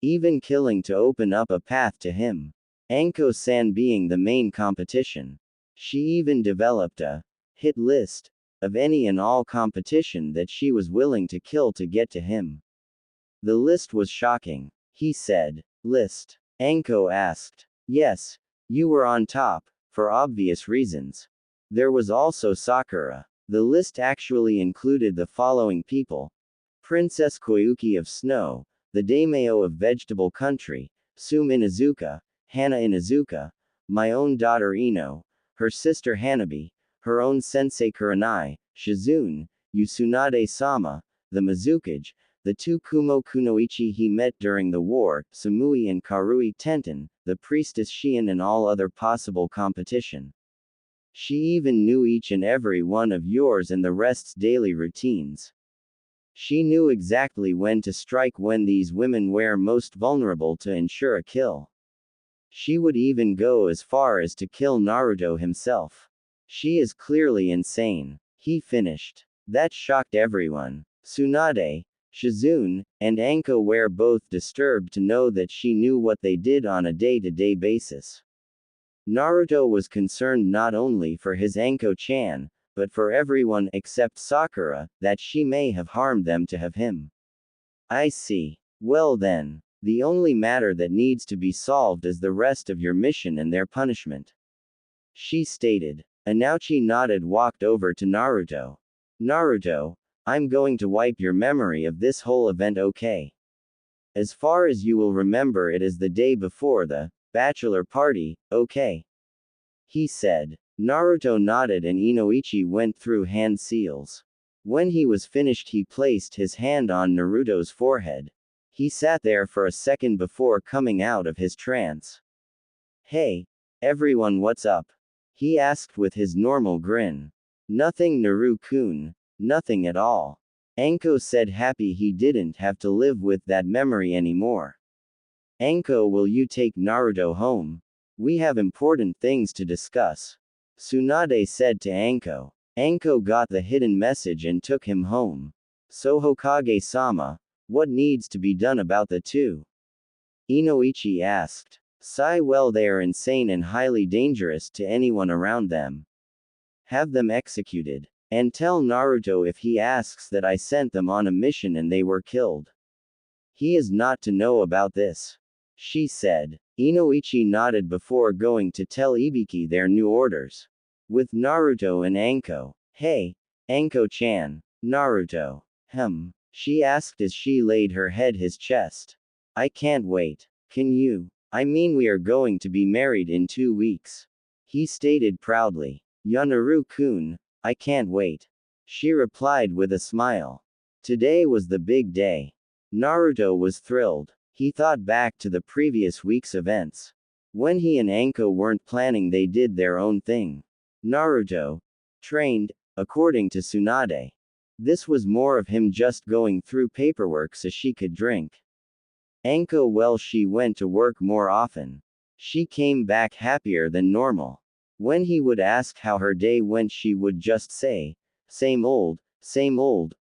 even killing to open up a path to him. Anko-san being the main competition. She even developed a hit list of any and all competition that she was willing to kill to get to him. The list was shocking. He said. List? Anko asked. Yes, you were on top, for obvious reasons. There was also Sakura. The list actually included the following people: Princess Koyuki of Snow, the daimyo of Vegetable Country, Sum Inuzuka, Hana Inuzuka, my own daughter Ino, her sister Hanabi, her own sensei Kurenai, Shizune, Tsunade-sama, the Mizukage, the two Kumo Kunoichi he met during the war, Samui and Karui Tenten, the priestess Shion, and all other possible competition. She even knew each and every one of yours and the rest's daily routines. She knew exactly when to strike when these women were most vulnerable to ensure a kill. She would even go as far as to kill Naruto himself. She is clearly insane. He finished. That shocked everyone. Tsunade, Shizune, and Anko were both disturbed to know that she knew what they did on a day-to-day basis. Naruto was concerned not only for his Anko-chan, but for everyone except Sakura, that she may have harmed them to have him. I see. Well then, the only matter that needs to be solved is the rest of your mission and their punishment, she stated. Anouchi nodded, walked over to Naruto. Naruto, I'm going to wipe your memory of this whole event, okay? As far as you will remember it as the day before the bachelor party, okay? He said. Naruto nodded and Inoichi went through hand seals. When he was finished, he placed his hand on Naruto's forehead. He sat there for a second before coming out of his trance. Hey, Everyone, what's up? He asked with his normal grin. Nothing, Naru-kun. Nothing at all. Anko said, happy he didn't have to live with that memory anymore. Anko, will you take Naruto home? We have important things to discuss. Tsunade said to Anko. Anko got the hidden message and took him home. So Hokage-sama, what needs to be done about the two? Inoichi asked. Sigh, well, they are insane and highly dangerous to anyone around them. Have them executed. And tell Naruto if he asks that I sent them on a mission and they were killed. He is not to know about this. She said. Inoichi nodded before going to tell Ibiki their new orders. With Naruto and Anko. Hey, Anko-chan. Naruto. She asked as she laid her head his chest. I can't wait. Can you? I mean, we are going to be married in 2 weeks. He stated proudly. Naru-kun, I can't wait. She replied with a smile. Today was the big day. Naruto was thrilled. He thought back to the previous week's events. When he and Anko weren't planning, they did their own thing. Naruto trained, according to Tsunade. This was more of him just going through paperwork so she could drink. Anko, well, she went to work more often. She came back happier than normal. When he would ask how her day went, she would just say, same old,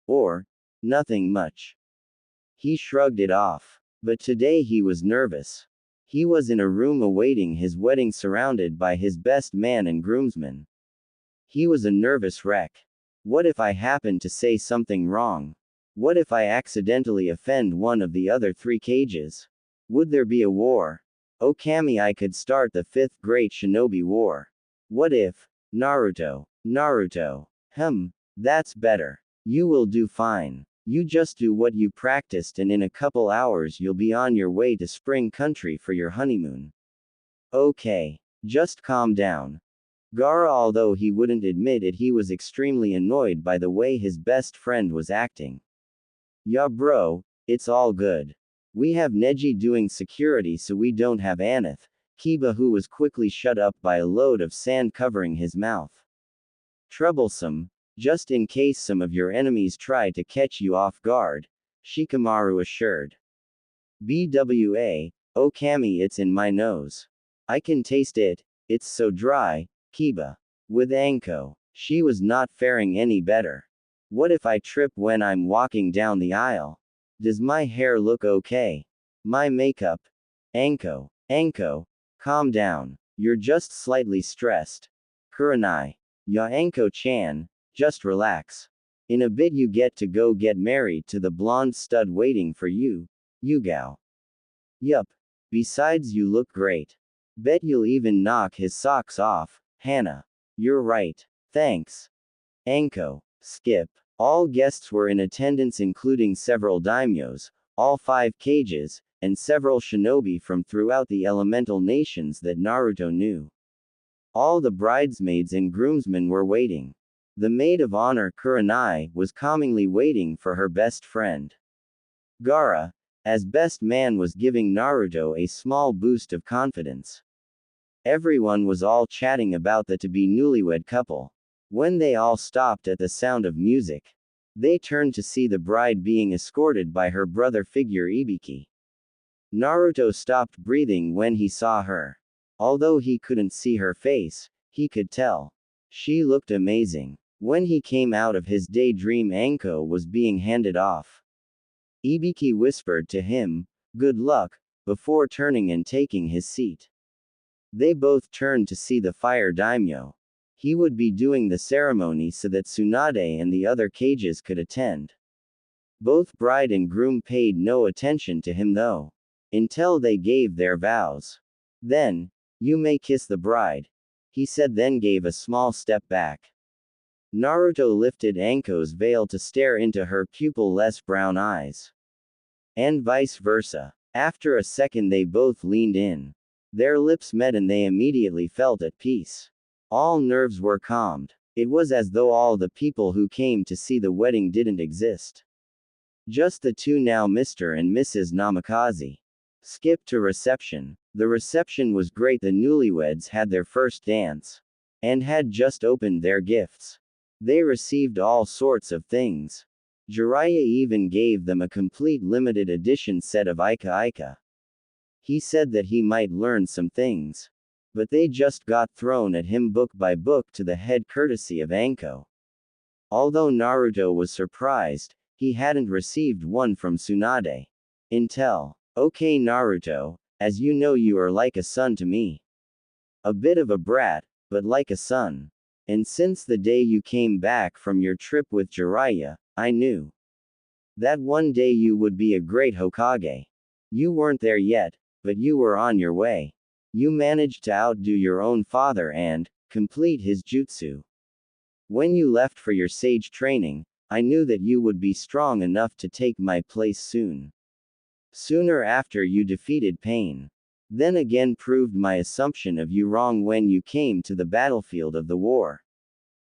or, nothing much. He shrugged it off. But today he was nervous. He was in a room awaiting his wedding surrounded by his best man and groomsmen. He was a nervous wreck. What if I happen to say something wrong? What if I accidentally offend one of the other 3 cages? Would there be a war? Oh Kami, I could start the 5th Great Shinobi War. What if? Naruto. That's better. You will do fine. You just do what you practiced and in a couple hours you'll be on your way to Spring Country for your honeymoon. Okay. Just calm down. Gaara, although he wouldn't admit it, he was extremely annoyed by the way his best friend was acting. Yeah bro, it's all good. We have Neji doing security so we don't have Aneth, Kiba, who was quickly shut up by a load of sand covering his mouth. Troublesome, just in case some of your enemies try to catch you off guard, Shikamaru assured. BWA, oh Kami, it's in my nose. I can taste it, it's so dry, Kiba. With Anko, she was not faring any better. What if I trip when I'm walking down the aisle? Does my hair look okay? My makeup? Anko, calm down. You're just slightly stressed. Kurenai. Ya Anko-chan, just relax. In a bit you get to go get married to the blonde stud waiting for you, Yugao. Yup. Besides, you look great. Bet you'll even knock his socks off, Hana. You're right. Thanks. Anko. Skip. All guests were in attendance, including several daimyos, all 5 cages, and several shinobi from throughout the elemental nations that Naruto knew. All the bridesmaids and groomsmen were waiting. The maid of honor, Kurenai, was calmingly waiting for her best friend. Gaara, as best man, was giving Naruto a small boost of confidence. Everyone was all chatting about the to-be newlywed couple. When they all stopped at the sound of music, they turned to see the bride being escorted by her brother figure Ibiki. Naruto stopped breathing when he saw her. Although he couldn't see her face, he could tell. She looked amazing. When he came out of his daydream, Anko was being handed off. Ibiki whispered to him, "Good luck," before turning and taking his seat. They both turned to see the fire daimyo. He would be doing the ceremony so that Tsunade and the other cages could attend. Both bride and groom paid no attention to him though. Until they gave their vows. Then, "You may kiss the bride," he said, then gave a small step back. Naruto lifted Anko's veil to stare into her pupil-less brown eyes. And vice versa. After a second they both leaned in. Their lips met and they immediately felt at peace. All nerves were calmed. It was as though all the people who came to see the wedding didn't exist. Just the two now, Mr. and Mrs. Namikaze. Skip to reception. The reception was great. The newlyweds had their first dance. And had just opened their gifts. They received all sorts of things. Jiraiya even gave them a complete limited edition set of Ika Ika. He said that he might learn some things. But they just got thrown at him book by book to the head courtesy of Anko. Although Naruto was surprised, he hadn't received one from Tsunade. Intel. Okay Naruto, as you know you are like a son to me. A bit of a brat, but like a son. And since the day you came back from your trip with Jiraiya, I knew that one day you would be a great Hokage. You weren't there yet, but you were on your way. You managed to outdo your own father and complete his jutsu. When you left for your sage training, I knew that you would be strong enough to take my place soon. Sooner after you defeated Pain. Then again proved my assumption of you wrong when you came to the battlefield of the war.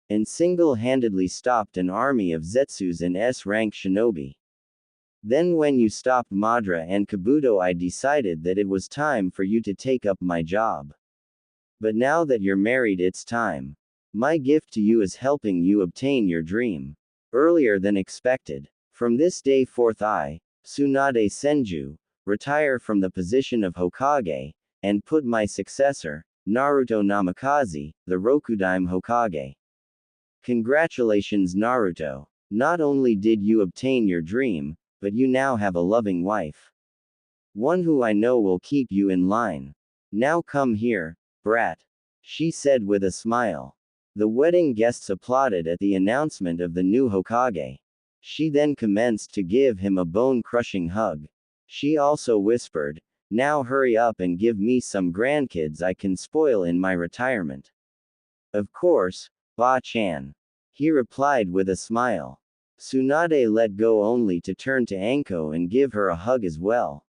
And single-handedly stopped an army of Zetsus and S-rank shinobi. Then when you stopped Madara and Kabuto I decided that it was time for you to take up my job. But now that you're married it's time. My gift to you is helping you obtain your dream. Earlier than expected. From this day forth I, Tsunade Senju, retire from the position of Hokage, and put my successor, Naruto Namikaze, the Rokudaime Hokage. Congratulations Naruto. Not only did you obtain your dream, but you now have a loving wife. One who I know will keep you in line. Now come here, brat. She said with a smile. The wedding guests applauded at the announcement of the new Hokage. She then commenced to give him a bone-crushing hug. She also whispered, now hurry up and give me some grandkids I can spoil in my retirement. Of course, Ba-chan. He replied with a smile. Tsunade let go only to turn to Anko and give her a hug as well.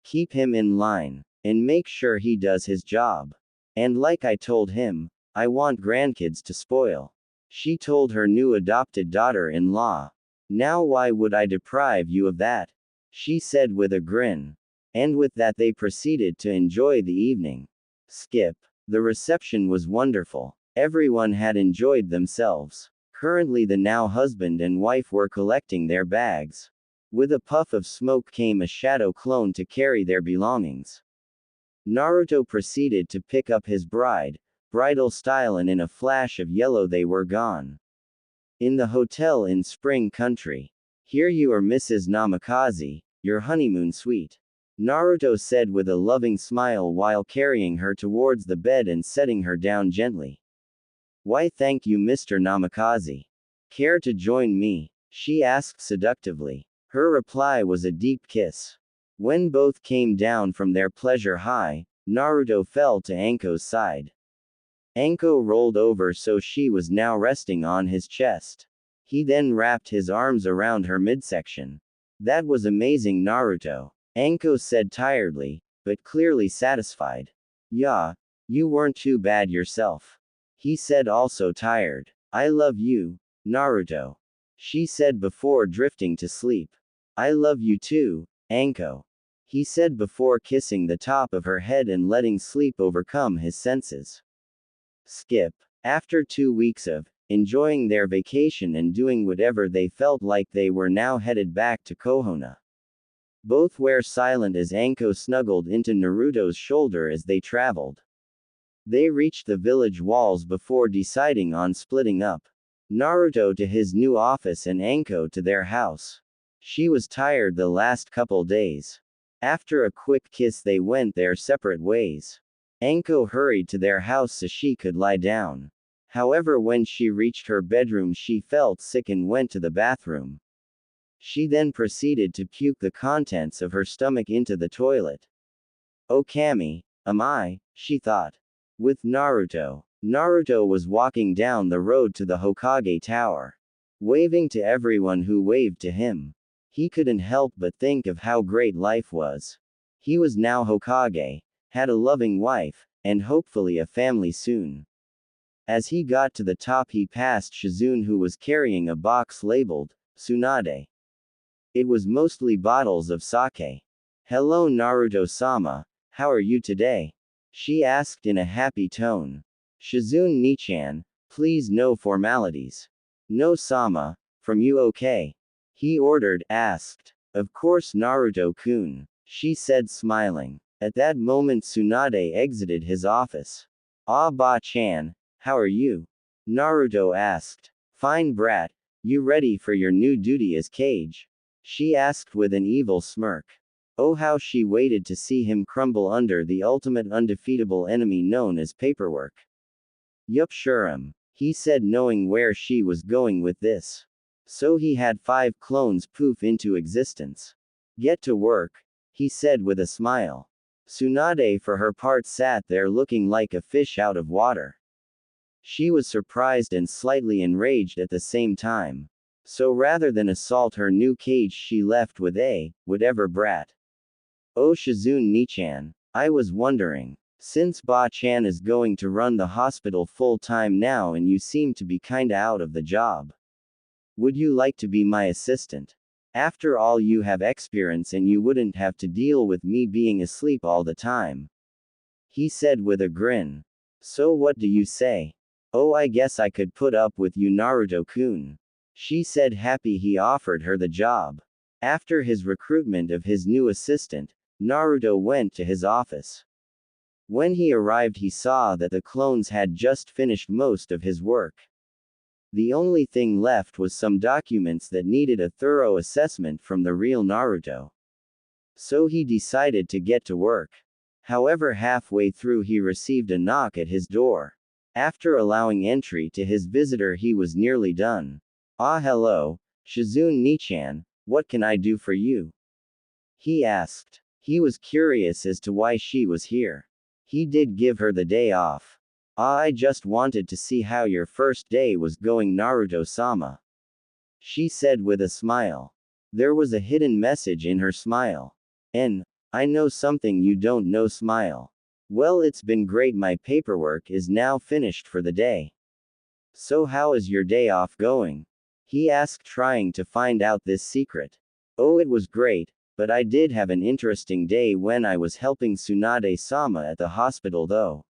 Keep him in line, and make sure he does his job. And like I told him, I want grandkids to spoil. She told her new adopted daughter-in-law. Now why would I deprive you of that? She said with a grin. And with that they proceeded to enjoy the evening. Skip. The reception was wonderful. Everyone had enjoyed themselves. Currently the now husband and wife were collecting their bags. With a puff of smoke came a shadow clone to carry their belongings. Naruto proceeded to pick up his bride, bridal style, and in a flash of yellow they were gone. In the hotel in Spring Country. Here you are Mrs. Namikaze, your honeymoon suite. Naruto said with a loving smile while carrying her towards the bed and setting her down gently. Why thank you Mr. Namikaze. Care to join me? She asked seductively. Her reply was a deep kiss. When both came down from their pleasure high, Naruto fell to Anko's side. Anko rolled over so she was now resting on his chest. He then wrapped his arms around her midsection. That was amazing Naruto. Anko said tiredly, but clearly satisfied. Yeah, you weren't too bad yourself. He said also tired. I love you, Naruto. She said before drifting to sleep. I love you too, Anko. He said before kissing the top of her head and letting sleep overcome his senses. Skip. After 2 weeks of enjoying their vacation and doing whatever they felt like, they were now headed back to Konoha. Both were silent as Anko snuggled into Naruto's shoulder as they traveled. They reached the village walls before deciding on splitting up. Naruto to his new office and Anko to their house. She was tired the last couple days. After a quick kiss they went their separate ways. Anko hurried to their house so she could lie down. However, when she reached her bedroom she felt sick and went to the bathroom. She then proceeded to puke the contents of her stomach into the toilet. Oh Kami, am I? She thought. With Naruto. Naruto was walking down the road to the Hokage Tower. Waving to everyone who waved to him. He couldn't help but think of how great life was. He was now Hokage, had a loving wife, and hopefully a family soon. As he got to the top he passed Shizune who was carrying a box labeled, Tsunade. It was mostly bottles of sake. Hello Naruto-sama, how are you today? She asked in a happy tone. Shizune Nichan, please no formalities. No Sama, from you okay? He ordered, asked. Of course Naruto-kun, she said smiling. At that moment Tsunade exited his office. Ah Ba-chan, how are you? Naruto asked. Fine brat, you ready for your new duty as Kage? She asked with an evil smirk. Oh how she waited to see him crumble under the ultimate undefeatable enemy known as paperwork. Yup sure he said knowing where she was going with this. So he had 5 clones poof into existence. Get to work, he said with a smile. Tsunade for her part sat there looking like a fish out of water. She was surprised and slightly enraged at the same time. So rather than assault her new cage she left with a, whatever brat. Oh Shizune Nichan, I was wondering. Since Ba-chan is going to run the hospital full time now and you seem to be kinda out of the job. Would you like to be my assistant? After all you have experience and you wouldn't have to deal with me being asleep all the time. He said with a grin. So what do you say? Oh I guess I could put up with you Naruto-kun. She said happy he offered her the job. After his recruitment of his new assistant, Naruto went to his office. When he arrived he saw that the clones had just finished most of his work. The only thing left was some documents that needed a thorough assessment from the real Naruto. So he decided to get to work. However halfway through he received a knock at his door. After allowing entry to his visitor he was nearly done. Ah hello, Shizune Nichan, what can I do for you? He asked. He was curious as to why she was here. He did give her the day off. Ah I just wanted to see how your first day was going Naruto-sama. She said with a smile. There was a hidden message in her smile. I know something you don't know smile. Well it's been great my paperwork is now finished for the day. So how is your day off going? He asked trying to find out this secret. Oh it was great, but I did have an interesting day when I was helping Tsunade-sama at the hospital though.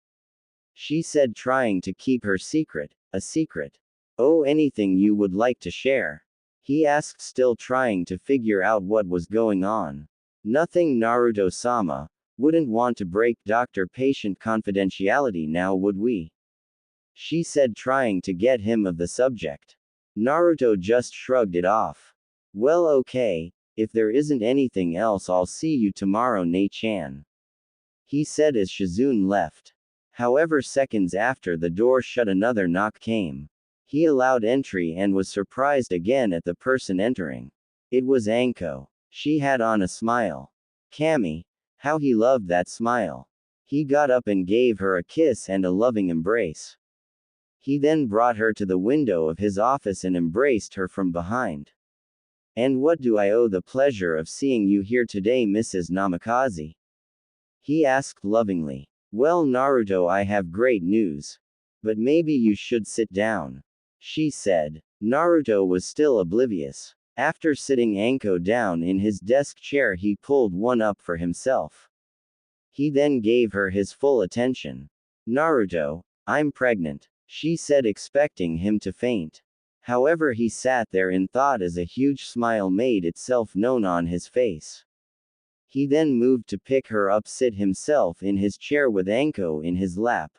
She said trying to keep her secret, a secret. Oh anything you would like to share? He asked still trying to figure out what was going on. Nothing Naruto-sama, wouldn't want to break doctor-patient confidentiality now would we? She said trying to get him of the subject. Naruto just shrugged it off. Well okay, if there isn't anything else I'll see you tomorrow Nei-chan. He said as Shizune left. However seconds after the door shut another knock came. He allowed entry and was surprised again at the person entering. It was Anko. She had on a smile. Kami, how he loved that smile. He got up and gave her a kiss and a loving embrace. He then brought her to the window of his office and embraced her from behind. And what do I owe the pleasure of seeing you here today Mrs. Namikaze? He asked lovingly. Well Naruto I have great news. But maybe you should sit down. She said. Naruto was still oblivious. After sitting Anko down in his desk chair he pulled one up for himself. He then gave her his full attention. Naruto, I'm pregnant, she said expecting him to faint. However he sat there in thought as a huge smile made itself known on his face. He then moved to pick her up sit himself in his chair with Anko in his lap.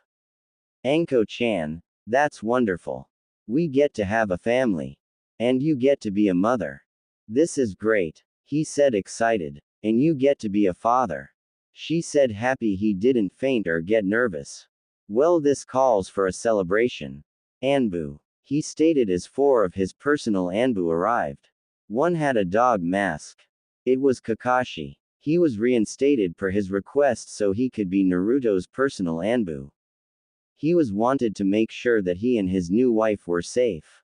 Anko-chan, that's wonderful. We get to have a family. And you get to be a mother. This is great, he said excited. And you get to be a father. She said happy he didn't faint or get nervous. Well this calls for a celebration. Anbu. He stated as 4 of his personal Anbu arrived. One had a dog mask. It was Kakashi. He was reinstated per his request so he could be Naruto's personal Anbu. He was wanted to make sure that he and his new wife were safe.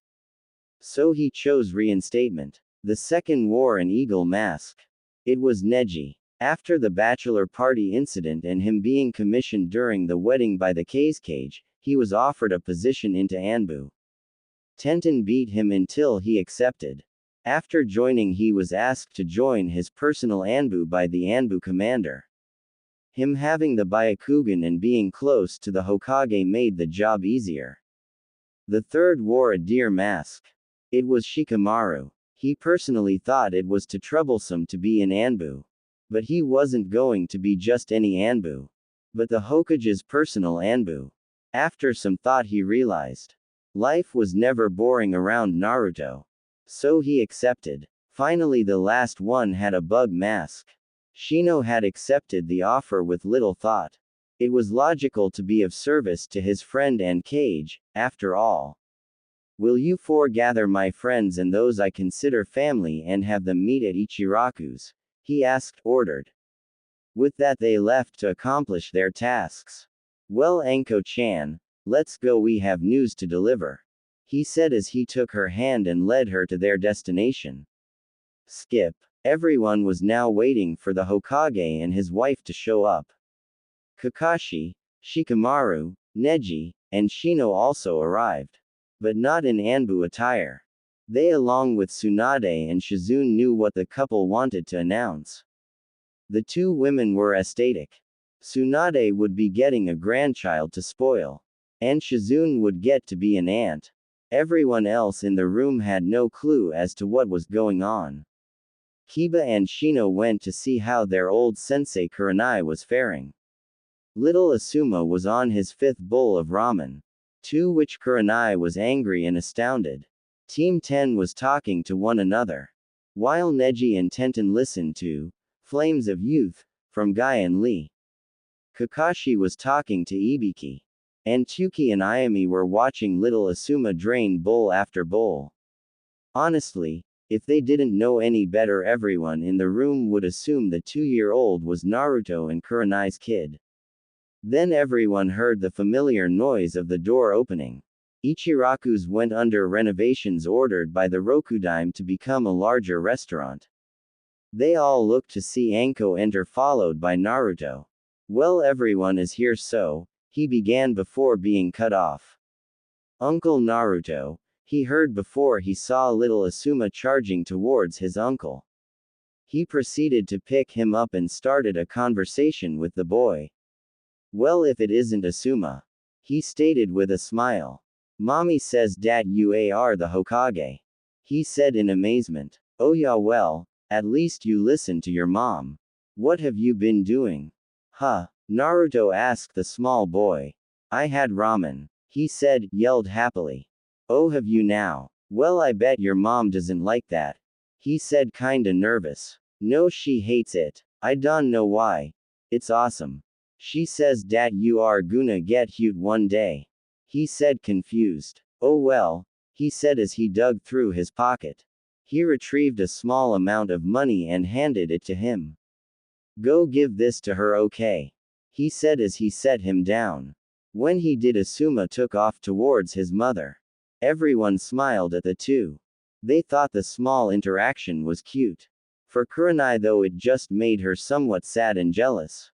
So he chose reinstatement. The second wore an eagle mask. It was Neji. After the bachelor party incident and him being commissioned during the wedding by the Cage, he was offered a position into Anbu. Tenten beat him until he accepted. After joining he was asked to join his personal Anbu by the Anbu commander. Him having the Byakugan and being close to the Hokage made the job easier. The third wore a deer mask. It was Shikamaru. He personally thought it was too troublesome to be an Anbu. But he wasn't going to be just any Anbu, but the Hokage's personal Anbu. After some thought he realized life was never boring around Naruto. So he accepted. Finally the last one had a bug mask. Shino had accepted the offer with little thought. It was logical to be of service to his friend and Cage, after all. Will you four gather my friends and those I consider family and have them meet at Ichiraku's? He ordered. With that they left to accomplish their tasks. Well Anko-chan, let's go, we have news to deliver. He said as he took her hand and led her to their destination. Skip. Everyone was now waiting for the Hokage and his wife to show up. Kakashi, Shikamaru, Neji, and Shino also arrived. But not in Anbu attire. They along with Tsunade and Shizune knew what the couple wanted to announce. The two women were ecstatic. Tsunade would be getting a grandchild to spoil. And Shizune would get to be an aunt. Everyone else in the room had no clue as to what was going on. Kiba and Shino went to see how their old sensei Kurenai was faring. Little Asuma was on his 5th bowl of ramen. To which Kurenai was angry and astounded. Team 10 was talking to one another. While Neji and Tenten listened to Flames of Youth from Guy and Lee. Kakashi was talking to Ibiki. And Tuki and Ayami were watching little Asuma drain bowl after bowl. Honestly, if they didn't know any better, everyone in the room would assume the 2-year-old was Naruto and Kurenai's kid. Then everyone heard the familiar noise of the door opening. Ichiraku's went under renovations ordered by the Rokudime to become a larger restaurant. They all looked to see Anko enter followed by Naruto. Well, everyone is here, so he began before being cut off. Uncle Naruto, he heard before he saw little Asuma charging towards his uncle. He proceeded to pick him up and started a conversation with the boy. Well, if it isn't Asuma, he stated with a smile. Mommy says dat you are the Hokage. He said in amazement. Oh yeah, well, at least you listen to your mom. What have you been doing? Huh? Naruto asked the small boy. I had ramen. He said, yelled happily. Oh, have you now? Well, I bet your mom doesn't like that. He said kinda nervous. No, she hates it. I don't know why. It's awesome. She says dat you are gonna get cute one day. He said confused. Oh well, he said as he dug through his pocket. He retrieved a small amount of money and handed it to him. Go give this to her, okay? He said as he set him down. When he did, Asuma took off towards his mother. Everyone smiled at the two. They thought the small interaction was cute. For Kurenai though, it just made her somewhat sad and jealous.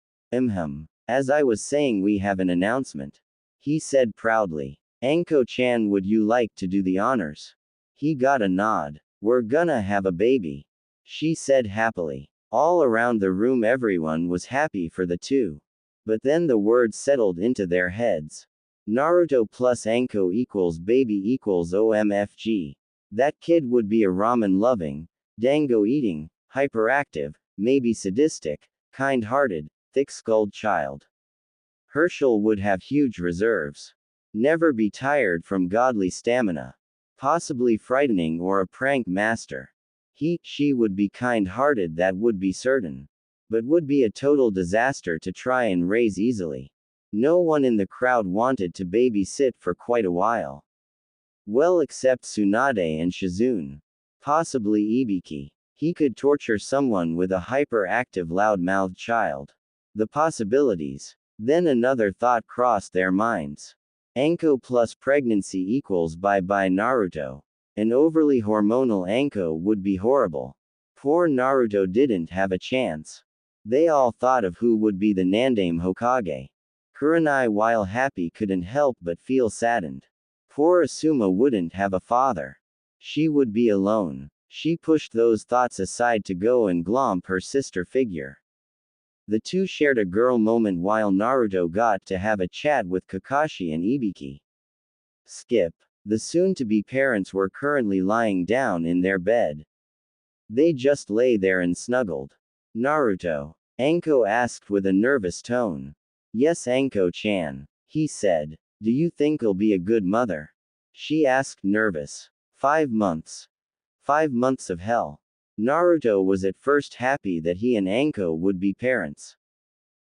As I was saying, we have an announcement. He said proudly. Anko-chan, would you like to do the honors? He got a nod. We're gonna have a baby. She said happily. All around the room everyone was happy for the two. But then the words settled into their heads. Naruto plus Anko equals baby equals OMFG. That kid would be a ramen-loving, dango-eating, hyperactive, maybe sadistic, kind-hearted, thick-skulled child. Herschel would have huge reserves. Never be tired from godly stamina. Possibly frightening or a prank master. She would be kind-hearted, that would be certain. But would be a total disaster to try and raise easily. No one in the crowd wanted to babysit for quite a while. Well, except Tsunade and Shizune. Possibly Ibiki. He could torture someone with a hyperactive loud-mouthed child. The possibilities. Then another thought crossed their minds. Anko plus pregnancy equals bye-bye Naruto. An overly hormonal Anko would be horrible. Poor Naruto didn't have a chance. They all thought of who would be the Nandame Hokage. Kurenai, while happy, couldn't help but feel saddened. Poor Asuma wouldn't have a father. She would be alone. She pushed those thoughts aside to go and glomp her sister figure. The two shared a girl moment while Naruto got to have a chat with Kakashi and Ibiki. Skip. The soon-to-be parents were currently lying down in their bed. They just lay there and snuggled. Naruto. Anko asked with a nervous tone. Yes, Anko-chan. He said. Do you think I'll be a good mother? She asked nervous. 5 months. 5 months of hell. Naruto was at first happy that he and Anko would be parents.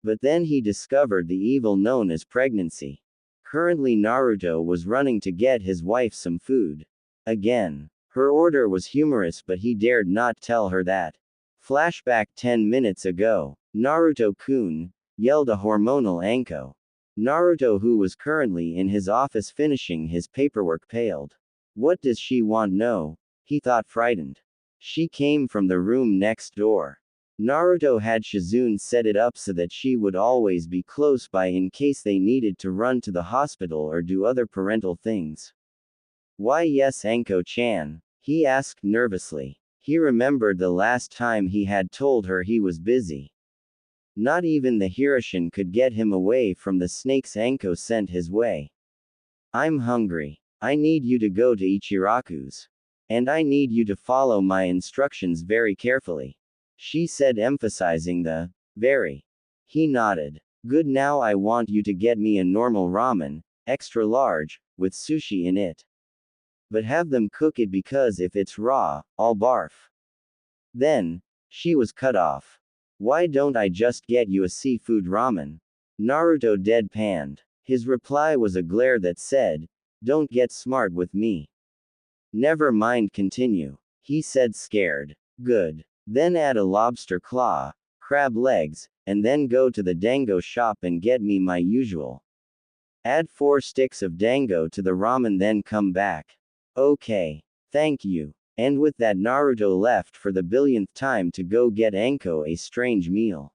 But then he discovered the evil known as pregnancy. Currently Naruto was running to get his wife some food. Again. Her order was humorous but he dared not tell her that. Flashback 10 minutes ago. Naruto-kun, yelled a hormonal Anko. Naruto, who was currently in his office finishing his paperwork, paled. What does she want? No, he thought, frightened. She came from the room next door. Naruto had Shizune set it up so that she would always be close by in case they needed to run to the hospital or do other parental things. Why yes, Anko-chan? He asked nervously. He remembered the last time he had told her he was busy. Not even the Hiroshin could get him away from the snakes Anko sent his way. I'm hungry. I need you to go to Ichiraku's. And I need you to follow my instructions very carefully. She said, emphasizing the very. He nodded. Good, now I want you to get me a normal ramen, extra large, with sushi in it. But have them cook it because if it's raw, I'll barf. Then, she was cut off. Why don't I just get you a seafood ramen? Naruto deadpanned. His reply was a glare that said, don't get smart with me. Never mind, continue. He said, scared. Good. Then add a lobster claw, crab legs, and then go to the dango shop and get me my usual. Add 4 sticks of dango to the ramen, then come back. Okay. Thank you. And with that, Naruto left for the billionth time to go get Anko a strange meal.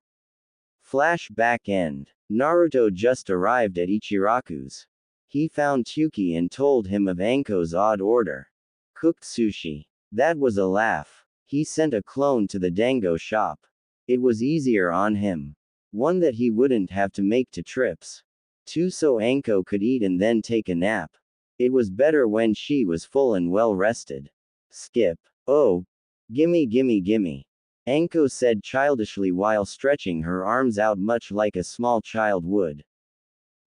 Flashback end. Naruto just arrived at Ichiraku's. He found Chuki and told him of Anko's odd order. Cooked sushi. That was a laugh. He sent a clone to the dango shop. It was easier on him. One that he wouldn't have to make 2 trips. 2 so Anko could eat and then take a nap. It was better when she was full and well rested. Skip. Oh. Gimme. Anko said childishly while stretching her arms out much like a small child would.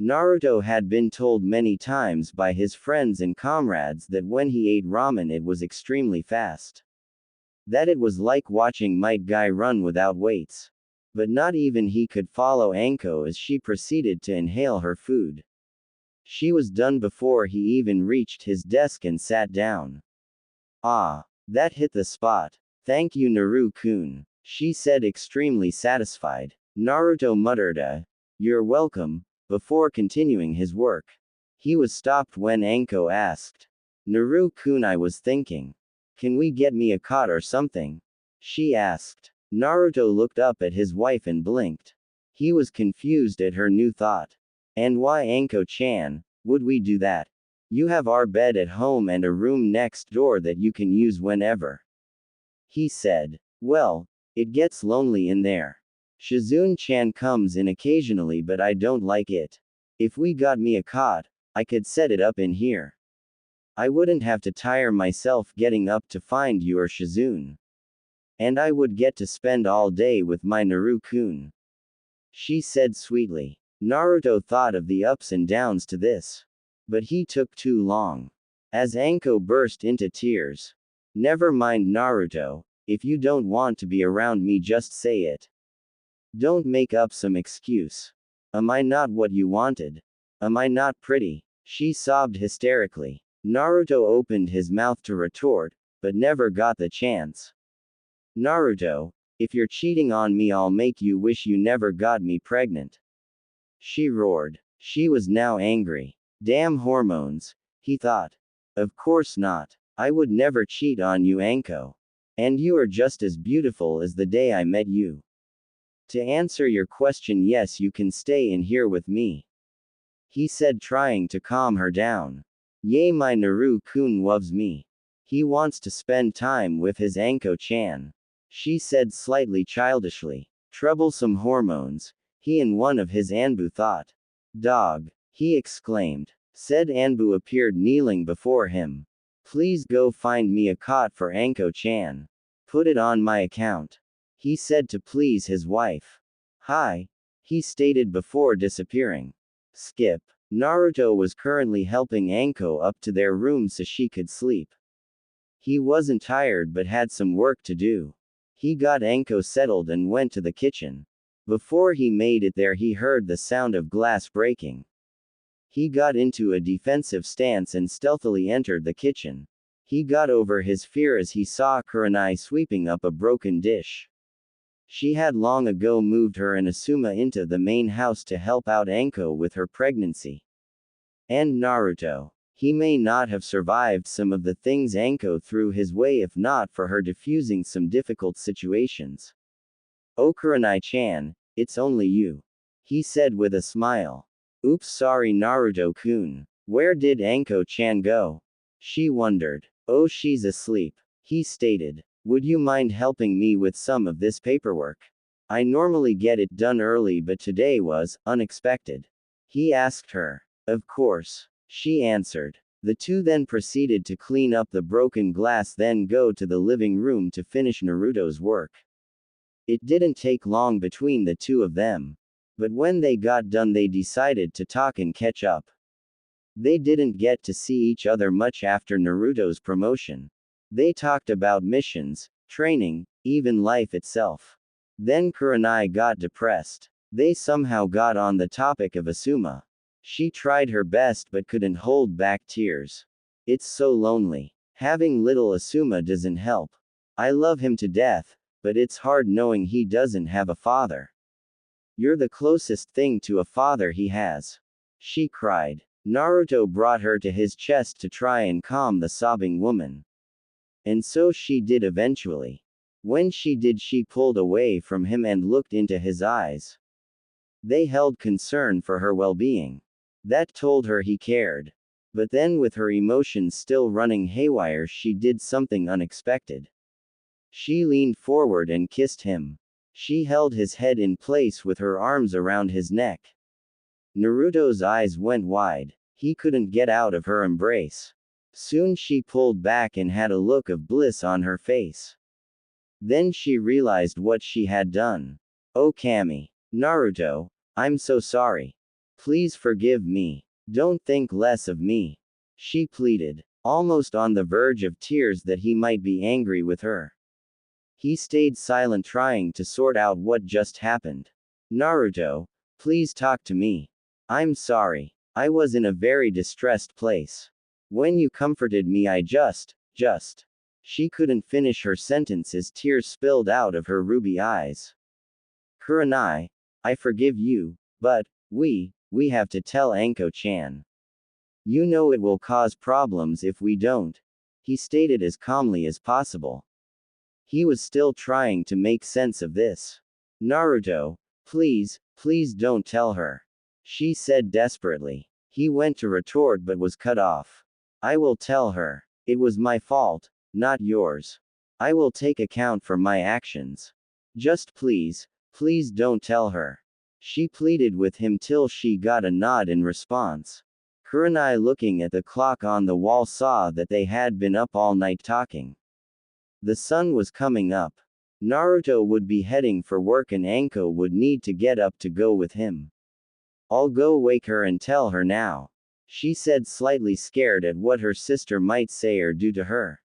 Naruto had been told many times by his friends and comrades that when he ate ramen it was extremely fast. That it was like watching Might Guy run without weights. But not even he could follow Anko as she proceeded to inhale her food. She was done before he even reached his desk and sat down. Ah, that hit the spot. Thank you, Naru-kun, she said, extremely satisfied. Naruto muttered you're welcome, before continuing his work. He was stopped when Anko asked. Naru-kun, I was thinking. Can we get me a cot or something? She asked. Naruto looked up at his wife and blinked. He was confused at her new thought. And why, Anko-chan, would we do that? You have our bed at home and a room next door that you can use whenever. He said. Well, it gets lonely in there. Shizune-chan comes in occasionally but I don't like it. If we got me a cot, I could set it up in here. I wouldn't have to tire myself getting up to find you or Shizune. And I would get to spend all day with my Naru-kun. She said sweetly. Naruto thought of the ups and downs to this. But he took too long. As Anko burst into tears. Never mind, Naruto, if you don't want to be around me just say it. Don't make up some excuse. Am I not what you wanted? Am I not pretty? She sobbed hysterically. Naruto opened his mouth to retort, but never got the chance. Naruto, if you're cheating on me I'll make you wish you never got me pregnant. She roared. She was now angry. Damn hormones, he thought. Of course not. I would never cheat on you, Anko. And you are just as beautiful as the day I met you. To answer your question, yes, you can stay in here with me. He said, trying to calm her down. Yay, my Naru-kun loves me. He wants to spend time with his Anko-chan. She said slightly childishly. Troublesome hormones, he and one of his Anbu thought. Dog, he exclaimed. Said Anbu appeared kneeling before him. Please go find me a cot for Anko-chan. Put it on my account. He said to please his wife. Hi, he stated before disappearing. Skip. Naruto was currently helping Anko up to their room so she could sleep. He wasn't tired but had some work to do. He got Anko settled and went to the kitchen. Before he made it there he heard the sound of glass breaking. He got into a defensive stance and stealthily entered the kitchen. He got over his fear as he saw Kurenai sweeping up a broken dish. She had long ago moved her and Asuma into the main house to help out Anko with her pregnancy. And Naruto. He may not have survived some of the things Anko threw his way if not for her diffusing some difficult situations. Oh Kurenai-chan, it's only you. He said with a smile. Oops, sorry Naruto-kun. Where did Anko-chan go? She wondered. Oh, she's asleep. He stated. Would you mind helping me with some of this paperwork? I normally get it done early but today was unexpected. He asked her. Of course. She answered. The two then proceeded to clean up the broken glass then go to the living room to finish Naruto's work. It didn't take long between the two of them. But when they got done they decided to talk and catch up. They didn't get to see each other much after Naruto's promotion. They talked about missions, training, even life itself. Then Kurenai got depressed. They somehow got on the topic of Asuma. She tried her best but couldn't hold back tears. It's so lonely. Having little Asuma doesn't help. I love him to death, but it's hard knowing he doesn't have a father. You're the closest thing to a father he has. She cried. Naruto brought her to his chest to try and calm the sobbing woman. And so she did eventually. When she did she pulled away from him and looked into his eyes. They held concern for her well-being. That told her he cared. But then with her emotions still running haywire she did something unexpected. She leaned forward and kissed him. She held his head in place with her arms around his neck. Naruto's eyes went wide. He couldn't get out of her embrace. Soon she pulled back and had a look of bliss on her face. Then she realized what she had done. Oh Kami. Naruto, I'm so sorry. Please forgive me. Don't think less of me. She pleaded, almost on the verge of tears that he might be angry with her. He stayed silent trying to sort out what just happened. Naruto, please talk to me. I'm sorry. I was in a very distressed place. When you comforted me I just. She couldn't finish her sentence as tears spilled out of her ruby eyes. Kurenai, I forgive you, but, we have to tell Anko-chan. You know it will cause problems if we don't. He stated as calmly as possible. He was still trying to make sense of this. Naruto, please don't tell her. She said desperately. He went to retort but was cut off. I will tell her. It was my fault, not yours. I will take account for my actions. Just please don't tell her. She pleaded with him till she got a nod in response. Kurenai looking at the clock on the wall saw that they had been up all night talking. The sun was coming up. Naruto would be heading for work and Anko would need to get up to go with him. I'll go wake her and tell her now. She said slightly scared at what her sister might say or do to her.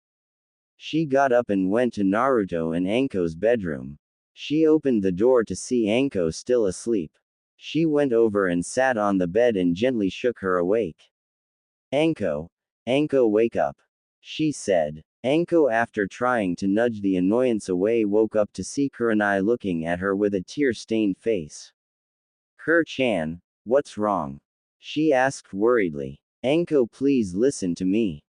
She got up and went to Naruto and Anko's bedroom. She opened the door to see Anko still asleep. She went over and sat on the bed and gently shook her awake. Anko, wake up. She said. Anko after trying to nudge the annoyance away woke up to see Kurenai looking at her with a tear-stained face. Kur-chan, what's wrong? She asked worriedly. Anko please listen to me.